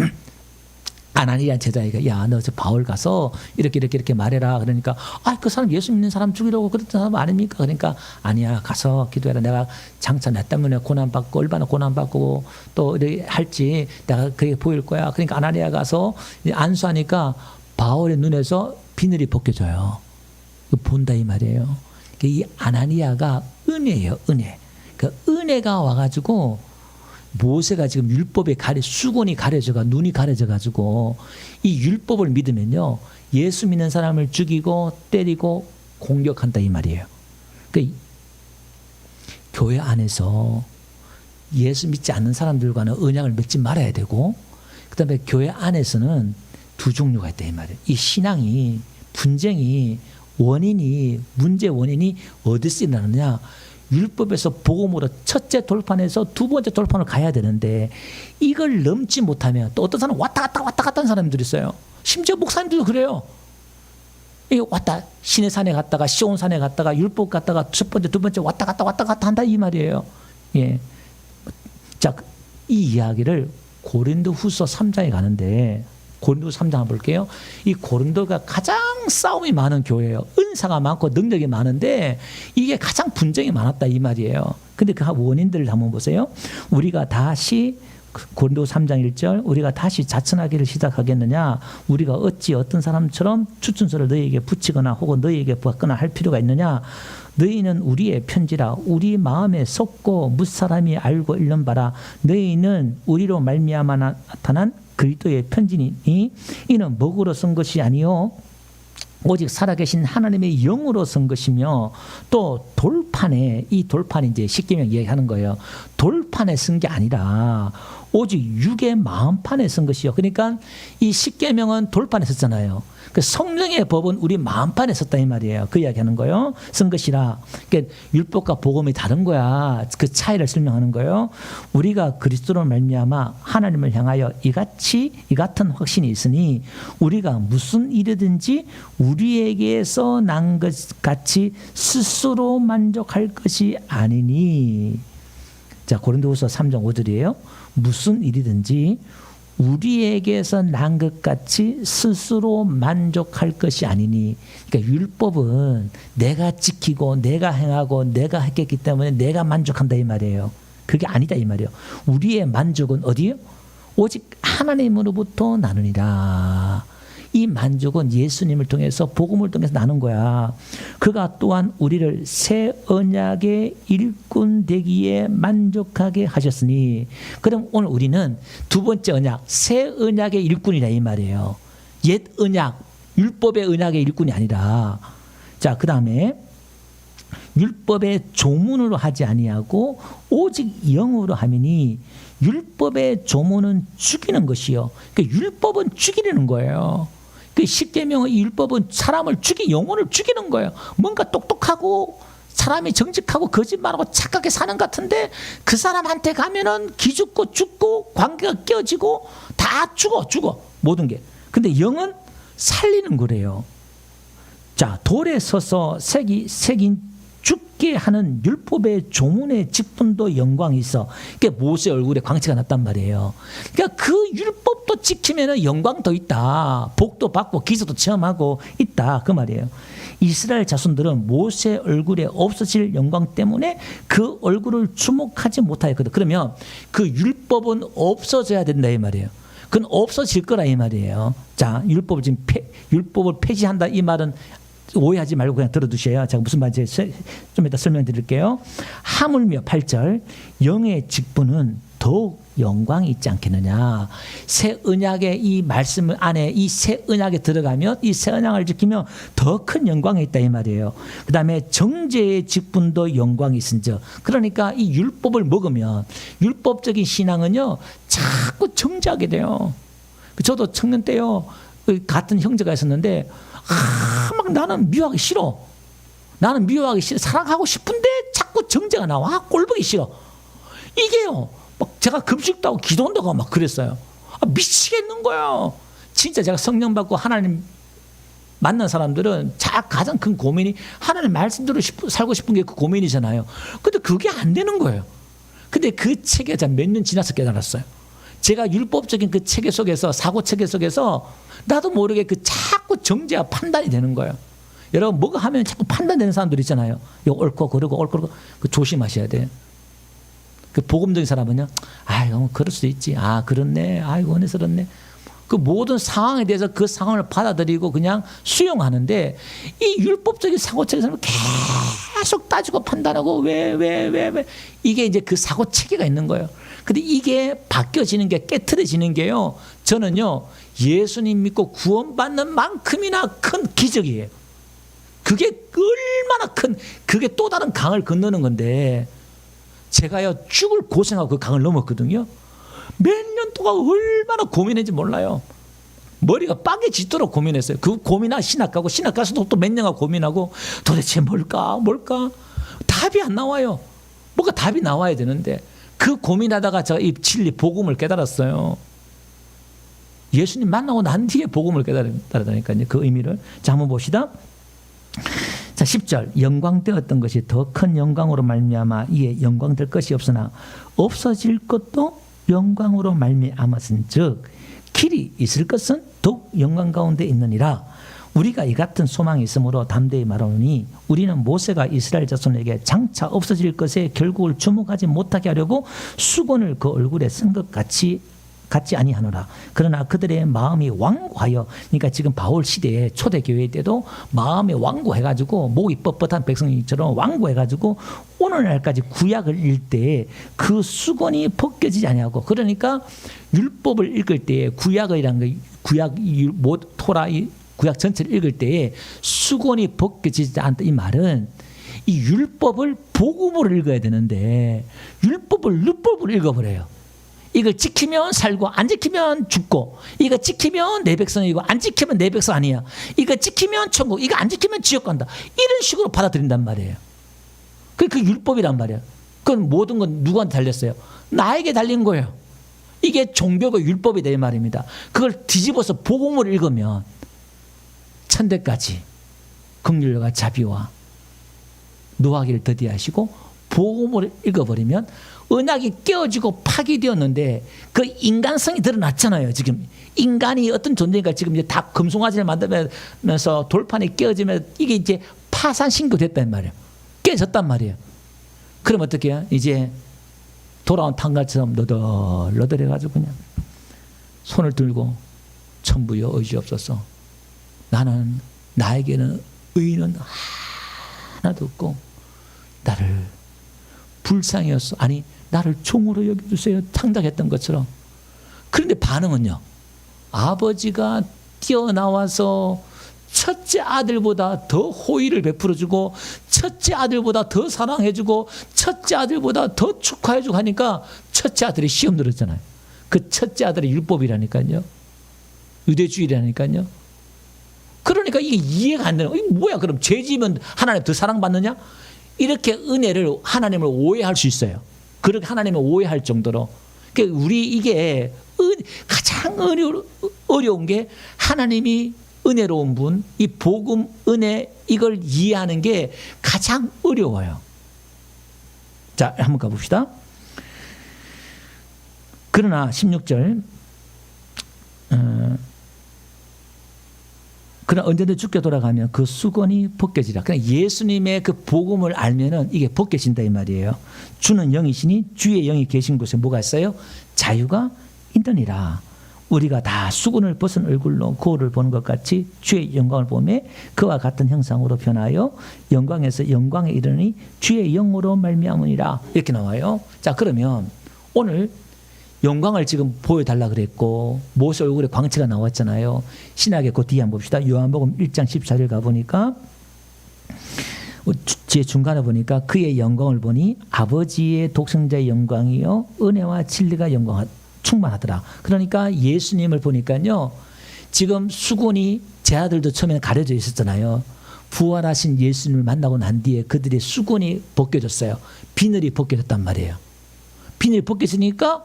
아나니아 제자에게 야, 너 저 바울 가서 이렇게 말해라. 그러니까 그 사람 예수 믿는 사람 죽이려고 그랬던 사람 아닙니까? 그러니까 아니야, 가서 기도해라. 내가 장차 나 때문에 고난받고 얼마나 고난받고 또 이렇게 할지 내가 그게 보일 거야. 그러니까 아나니아 가서 안수하니까 바울의 눈에서 비늘이 벗겨져요. 본다 이 말이에요. 이 아나니아가 은혜예요, 은혜. 그 은혜가 와가지고 모세가 지금 율법에 수건이 가려져가 눈이 가려져가지고 이 율법을 믿으면요 예수 믿는 사람을 죽이고 때리고 공격한다 이 말이에요. 그러니까 교회 안에서 예수 믿지 않는 사람들과는 언약을 맺지 말아야 되고, 그다음에 교회 안에서는 두 종류가 있다 이 말이에요. 이 신앙이 분쟁이 문제 원인이 어디서 일어나느냐? 율법에서 복음으로 첫째 돌판에서 두 번째 돌판을 가야 되는데 이걸 넘지 못하면 또 어떤 사람은 왔다 갔다 하는 사람들이 있어요. 심지어 목사님들도 그래요. 이게 왔다 신의 산에 갔다가 시온 산에 갔다가 율법 갔다가 첫 번째 두 번째 왔다 갔다 한다 이 말이에요. 예. 자, 이 이야기를 고린도후서 3장에 가는데 고린도 3장 볼게요. 이 고린도가 가장 싸움이 많은 교회예요. 은사가 많고 능력이 많은데 이게 가장 분쟁이 많았다 이 말이에요. 근데 그 원인들을 한번 보세요. 우리가 다시 고린도 3장 1절 우리가 다시 자천하기를 시작하겠느냐? 우리가 어찌 어떤 사람처럼 추천서를 너희에게 붙이거나 혹은 너희에게 받거나 할 필요가 있느냐? 너희는 우리의 편지라 우리 마음에 섞고 무사람이 알고 읽는 바라. 너희는 우리로 말미암아 나타난 그리스도의 편지니 이는 먹으로 쓴 것이 아니요 오직 살아계신 하나님의 영으로 쓴 것이며 또 돌판에 이 돌판이 이제 십계명 이야기하는 거예요. 돌판에 쓴 게 아니라 오직 육의 마음판에 선 것이요. 그러니까 이 십계명은 돌판에 섰잖아요. 그 성령의 법은 우리 마음판에 섰다 이 말이에요. 그 이야기하는 거예요. 쓴 것이라. 그러니까 율법과 복음이 다른 거야. 그 차이를 설명하는 거예요. 우리가 그리스도로 말미암아 하나님을 향하여 이 같은 확신이 있으니 우리가 무슨 일이든지 우리에게서 난 것 같이 스스로 만족할 것이 아니니. 자, 고린도후서 3장 5절이에요. 무슨 일이든지 우리에게서 난 것 같이 스스로 만족할 것이 아니니. 그러니까 율법은 내가 지키고 내가 행하고 내가 했기 때문에 내가 만족한다 이 말이에요. 그게 아니다 이 말이에요. 우리의 만족은 어디요? 오직 하나님으로부터 나누니라. 이 만족은 예수님을 통해서 복음을 통해서 나눈 거야. 그가 또한 우리를 새 언약의 일꾼 되기에 만족하게 하셨으니. 그럼 오늘 우리는 두 번째 언약, 새 언약의 일꾼이라 이 말이에요. 옛 언약, 율법의 언약의 일꾼이 아니라. 자, 그 다음에 율법의 조문으로 하지 아니하고 오직 영으로 하미니. 율법의 조문은 죽이는 것이요. 그러니까 율법은 죽이려는 거예요. 그 십계명의 율법은 사람을 영혼을 죽이는 거예요. 뭔가 똑똑하고 사람이 정직하고 거짓말하고 착하게 사는 것 같은데 그 사람한테 가면은 기죽고 죽고 관계가 깨어지고 다 죽어 모든 게. 근데 영은 살리는 거래요. 자, 돌에 서서 새긴 죽게 하는 율법의 조문의 직분도 영광이 있어. 그러니까 모세 얼굴에 광채가 났단 말이에요. 그러니까 그 율법도 지키면 영광 더 있다. 복도 받고 기적도 체험하고 있다. 그 말이에요. 이스라엘 자손들은 모세 얼굴에 없어질 영광 때문에 그 얼굴을 주목하지 못하였거든. 그러면 그 율법은 없어져야 된다 이 말이에요. 그건 없어질 거라 이 말이에요. 자, 율법을 폐지한다 이 말은 오해하지 말고 그냥 들어두셔야. 제가 무슨 말인지 좀 이따 설명드릴게요. 하물며 8절 영의 직분은 더욱 영광이 있지 않겠느냐. 새 언약의 이 말씀 안에 이 새 언약에 들어가면 이 새 언약을 지키면 더 큰 영광이 있다 이 말이에요. 그 다음에 정죄의 직분도 영광이 있은즉. 그러니까 이 율법을 먹으면 율법적인 신앙은요 자꾸 정죄하게 돼요. 저도 청년 때요 같은 형제가 있었는데 막 나는 미워하기 싫어. 사랑하고 싶은데 자꾸 정죄가 나와. 꼴보기 싫어. 이게요. 막 제가 금식도 하고 기도한다고 하고 막 그랬어요. 미치겠는 거예요. 진짜 제가 성령 받고 하나님 만난 사람들은 가장 큰 고민이 하나님 말씀대로 살고 싶은 게 그 고민이잖아요. 근데 그게 안 되는 거예요. 근데 그 체계 몇 년 지나서 깨달았어요. 제가 율법적인 그 체계 속에서 사고 체계 속에서 나도 모르게 그 자꾸 정죄와 판단이 되는 거예요. 여러분 뭐가 하면 자꾸 판단되는 사람들 있잖아요. 이거 옳고 그러고 그 조심하셔야 돼요. 그 복음적인 사람은요. 아이고 그럴 수도 있지. 아 그렇네. 아이고 은혜서 그렇네. 그 모든 상황에 대해서 그 상황을 받아들이고 그냥 수용하는데 이 율법적인 사고체계 사람은 계속 따지고 판단하고 왜 이게 이제 그 사고체계가 있는 거예요. 근데 이게 바뀌어지는 게 깨트려지는 게요. 저는요. 예수님 믿고 구원받는 만큼이나 큰 기적이에요. 그게 얼마나 그게 또 다른 강을 건너는 건데 제가요 죽을 고생하고 그 강을 넘었거든요. 몇 년 동안 얼마나 고민했는지 몰라요. 머리가 빠개지도록 고민했어요. 그 고민하고 신학 가고 신학 가서도 또 몇 년간 고민하고 도대체 뭘까 답이 안 나와요. 뭔가 답이 나와야 되는데 그 고민하다가 제가 이 진리 복음을 깨달았어요. 예수님 만나고 난 뒤에 복음을 깨달았다니까요. 그 의미를. 자, 한번 봅시다. 자, 10절 영광되었던 것이 더 큰 영광으로 말미암아 이에 영광될 것이 없으나 없어질 것도 영광으로 말미암았은즉 길이 있을 것은 더욱 영광 가운데 있느니라. 우리가 이 같은 소망이 있으므로 담대히 말하노니 우리는 모세가 이스라엘 자손에게 장차 없어질 것에 결국을 주목하지 못하게 하려고 수건을 그 얼굴에 쓴 것 같지 아니하노라. 그러나 그들의 마음이 완고하여, 그러니까 지금 바울 시대에 초대교회 때도 마음이 완고해가지고 목이 뻣뻣한 백성처럼 완고해가지고 오늘날까지 구약을 읽을 때 그 수건이 벗겨지지 아니하고, 그러니까 율법을 읽을 때에 구약이라는 거, 구약 전체를 읽을 때에 수건이 벗겨지지 않다. 이 말은 이 율법을 복음으로 읽어야 되는데 율법을 율법으로 읽어버려요. 이걸 지키면 살고 안 지키면 죽고, 이거 지키면 내 백성이고 안 지키면 내 백성 아니야. 이거 지키면 천국, 이거 안 지키면 지옥 간다. 이런 식으로 받아들인단 말이에요. 그 율법이란 말이에요. 그건 모든 건 누구한테 달렸어요? 나에게 달린 거예요. 이게 종교가 율법이 될 말입니다. 그걸 뒤집어서 복음을 읽으면 천대까지 긍휼과 자비와 노하기를 더디하시고, 복음을 읽어버리면 언약이 깨어지고 파기되었는데 그 인간성이 드러났잖아요. 지금 인간이 어떤 존재인가 지금 이제 다 금송아지를 만들면서 돌판이 깨어지면 이게 이제 파산 신고됐단 말이에요. 깨졌단 말이에요. 그럼 어떻게 해요? 이제 돌아온 탕갈처럼 너덜너덜해가지고 그냥 손을 들고 천부여 의지없어서 나에게는 의는 하나도 없고 나를 불쌍히여서, 아니 나를 종으로 여겨주세요, 창작했던 것처럼. 그런데 반응은요, 아버지가 뛰어나와서 첫째 아들보다 더 호의를 베풀어주고 첫째 아들보다 더 사랑해주고 첫째 아들보다 더 축하해주고 하니까 첫째 아들이 시험 들었잖아요. 그 첫째 아들의 율법이라니까요. 유대주의라니까요. 그러니까 이게 이해가 안 되는 거예요. 뭐야, 그럼 죄 지으면 하나님 더 사랑받느냐? 이렇게 은혜를, 하나님을 오해할 수 있어요. 그렇게 하나님을 오해할 정도로. 그러니까 우리 이게 가장 어려운 게, 하나님이 은혜로운 분, 이 복음, 은혜, 이걸 이해하는 게 가장 어려워요. 자, 한번 가봅시다. 그러나 16절, 그러나 언제든 죽게 돌아가면 그 수건이 벗겨지라. 그냥 예수님의 그 복음을 알면은 이게 벗겨진다 이 말이에요. 주는 영이시니 주의 영이 계신 곳에 뭐가 있어요? 자유가 있느니라. 우리가 다 수건을 벗은 얼굴로 거울을 보는 것 같이 주의 영광을 보며 그와 같은 형상으로 변하여 영광에서 영광에 이르니 주의 영으로 말미암으니라. 이렇게 나와요. 자, 그러면 오늘 영광을 지금 보여달라 그랬고 모세 얼굴에 광채가 나왔잖아요. 신약의 그 뒤에 한번 봅시다. 요한복음 1장 14절 가보니까 제 중간에 보니까 그의 영광을 보니 아버지의 독생자의 영광이요 은혜와 진리가 충만하더라. 그러니까 예수님을 보니까요, 지금 수건이 제 아들도 처음에는 가려져 있었잖아요. 부활하신 예수님을 만나고 난 뒤에 그들의 수건이 벗겨졌어요. 비늘이 벗겨졌단 말이에요. 비늘이 벗겨지니까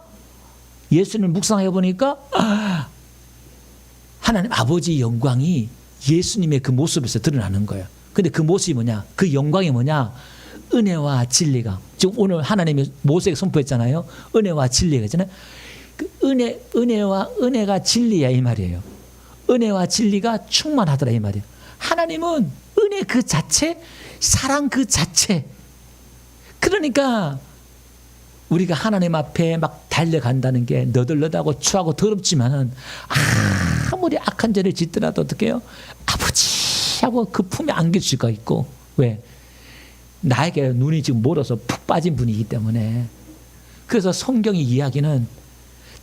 예수님을 묵상해 보니까 하나님 아버지의 영광이 예수님의 그 모습에서 드러나는 거예요. 근데 그 모습이 뭐냐? 그 영광이 뭐냐? 은혜와 진리가. 지금 오늘 하나님이 모세에게 선포했잖아요. 은혜와 진리가 있잖아요. 그 은혜와 은혜가 진리야 이 말이에요. 은혜와 진리가 충만하더라 이 말이에요. 하나님은 은혜 그 자체, 사랑 그 자체. 그러니까 우리가 하나님 앞에 막 달려간다는 게 너덜너덜하고 추하고 더럽지만은 아무리 악한 죄를 짓더라도 어떻게 해요? 아버지 하고 그 품에 안길 수가 있고. 왜? 나에게 눈이 지금 멀어서 푹 빠진 분이기 때문에. 그래서 성경의 이야기는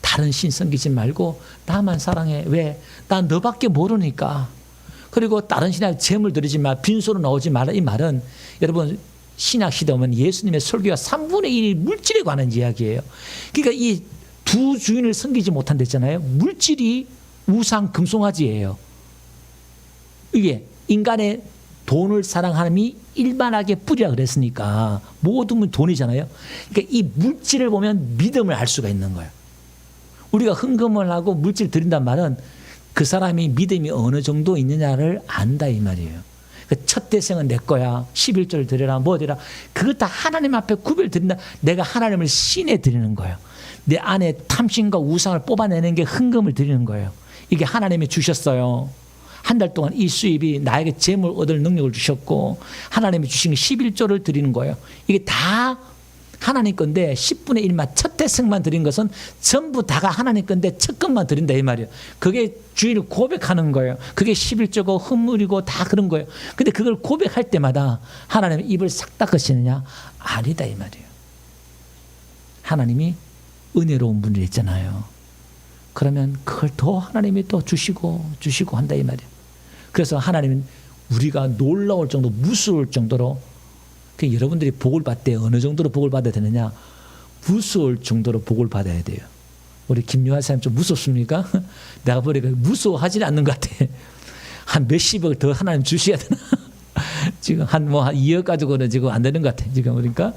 다른 신 섬기지 말고 나만 사랑해. 왜? 난 너밖에 모르니까. 그리고 다른 신한테 재물 드리지 마, 빈소로 나오지 마라. 이 말은 여러분 신약 시대 오면 예수님의 설교가 3분의 1이 물질에 관한 이야기예요. 그러니까 이 두 주인을 섬기지 못한댔잖아요. 물질이 우상 금송아지예요. 이게 인간의 돈을 사랑함이 일반하게 뿌리라 그랬으니까 모든 건 돈이잖아요. 그러니까 이 물질을 보면 믿음을 알 수가 있는 거예요. 우리가 헌금을 하고 물질 드린단 말은 그 사람이 믿음이 어느 정도 있느냐를 안다 이 말이에요. 첫 대생은 내 거야. 11조를 드려라. 뭐 드려라. 그것 다 하나님 앞에 구별 드린다. 내가 하나님을 신에 드리는 거예요. 내 안에 탐심과 우상을 뽑아내는 게 헌금을 드리는 거예요. 이게 하나님이 주셨어요. 한 달 동안 이 수입이 나에게 재물 얻을 능력을 주셨고 하나님이 주신 11조를 드리는 거예요. 이게 다 하나님 건데 10분의 1만 첫 대생만 드린 것은 전부 다가 하나님 건데 첫 것만 드린다 이 말이에요. 그게 주인을 고백하는 거예요. 그게 11조고 헌물이고 다 그런 거예요. 근데 그걸 고백할 때마다 하나님의 입을 싹 닦으시느냐? 아니다 이 말이에요. 하나님이 은혜로운 분이 있잖아요. 그러면 그걸 더 하나님이 또 주시고 한다 이 말이에요. 그래서 하나님은 우리가 놀라울 정도, 무서울 정도로, 여러분들이 복을 받을 때 어느 정도로 복을 받아야 되느냐? 무서울 정도로 복을 받아야 돼요. 우리 김유아 사님 좀 무섭습니까? 내가 보니까 무서워하지는 않는 것 같아. 한 몇십억 더 하나님 주셔야 되나? 지금 한 2억 가지고는 지금 안 되는 것 같아. 지금 그러니까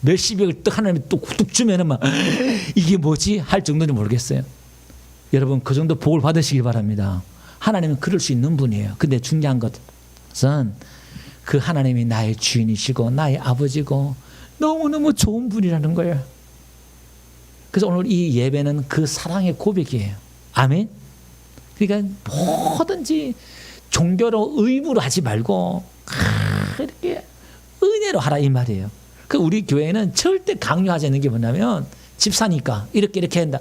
몇십억을 또 하나님이 뚝 주면은 막 이게 뭐지? 할 정도는 모르겠어요. 여러분 그 정도 복을 받으시기 바랍니다. 하나님은 그럴 수 있는 분이에요. 근데 중요한 것은 그 하나님이 나의 주인이시고 나의 아버지고 너무너무 좋은 분이라는 거예요. 그래서 오늘 이 예배는 그 사랑의 고백이에요. 아멘. 그러니까 뭐든지 종교로 의무로 하지 말고 이렇게 은혜로 하라 이 말이에요. 그 우리 교회는 절대 강요하지 않는 게 뭐냐면 집사니까 이렇게 한다.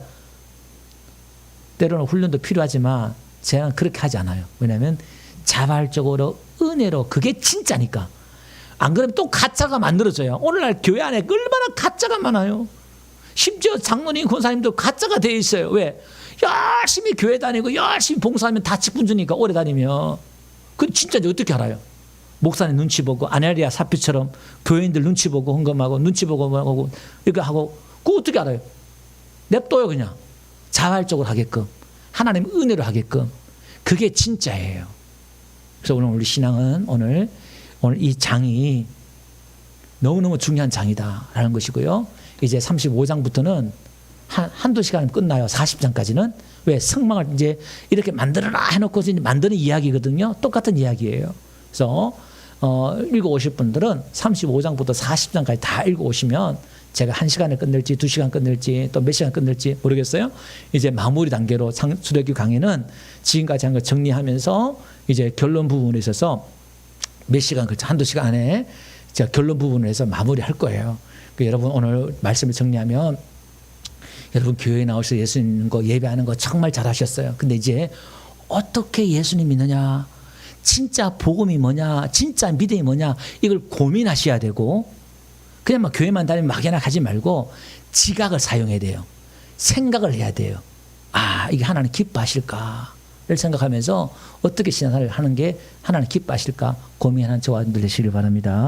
때로는 훈련도 필요하지만 제가 그렇게 하지 않아요. 왜냐하면 자발적으로 은혜로 그게 진짜니까. 안 그러면 또 가짜가 만들어져요. 오늘날 교회 안에 얼마나 가짜가 많아요. 심지어 장로님, 권사님도 가짜가 되어 있어요. 왜? 열심히 교회 다니고 열심히 봉사하면 다 직분 주니까 오래 다니면. 그건 진짜인지 어떻게 알아요? 목사님 눈치 보고 아나리아 사피처럼 교회인들 눈치 보고 헌금하고 눈치 보고 하고 이렇게 하고 그거 어떻게 알아요? 냅둬요 그냥. 자발적으로 하게끔. 하나님 은혜로 하게끔. 그게 진짜예요. 그래서 오늘 우리 신앙은 오늘 이 장이 너무너무 중요한 장이다라는 것이고요. 이제 35장부터는 한두 시간이면 끝나요. 40장까지는. 왜? 성막을 이제 이렇게 만들어라 해놓고 이제 만드는 이야기거든요. 똑같은 이야기예요. 그래서 읽어오실 분들은 35장부터 40장까지 다 읽어오시면 제가 1시간에 끝낼지 2시간 끝낼지 또 몇 시간 끝낼지 모르겠어요. 이제 마무리 단계로 출애굽기 강의는 지금까지 한 거 정리하면서 이제 결론 부분에 있어서 몇 시간, 한두 시간 안에 제가 결론 부분을 해서 마무리할 거예요. 여러분 오늘 말씀을 정리하면 여러분 교회에 나오셔서 예수님 믿는 거 예배하는 거 정말 잘하셨어요. 근데 이제 어떻게 예수님 믿느냐, 진짜 복음이 뭐냐, 진짜 믿음이 뭐냐 이걸 고민하셔야 되고 그냥 막 교회만 다니면 막연하 가지 말고 지각을 사용해야 돼요. 생각을 해야 돼요. 아 이게 하나님 기뻐하실까를 생각하면서 어떻게 신앙을 하는 게 하나님 기뻐하실까 고민하는 저와 여러분들 되시길 바랍니다.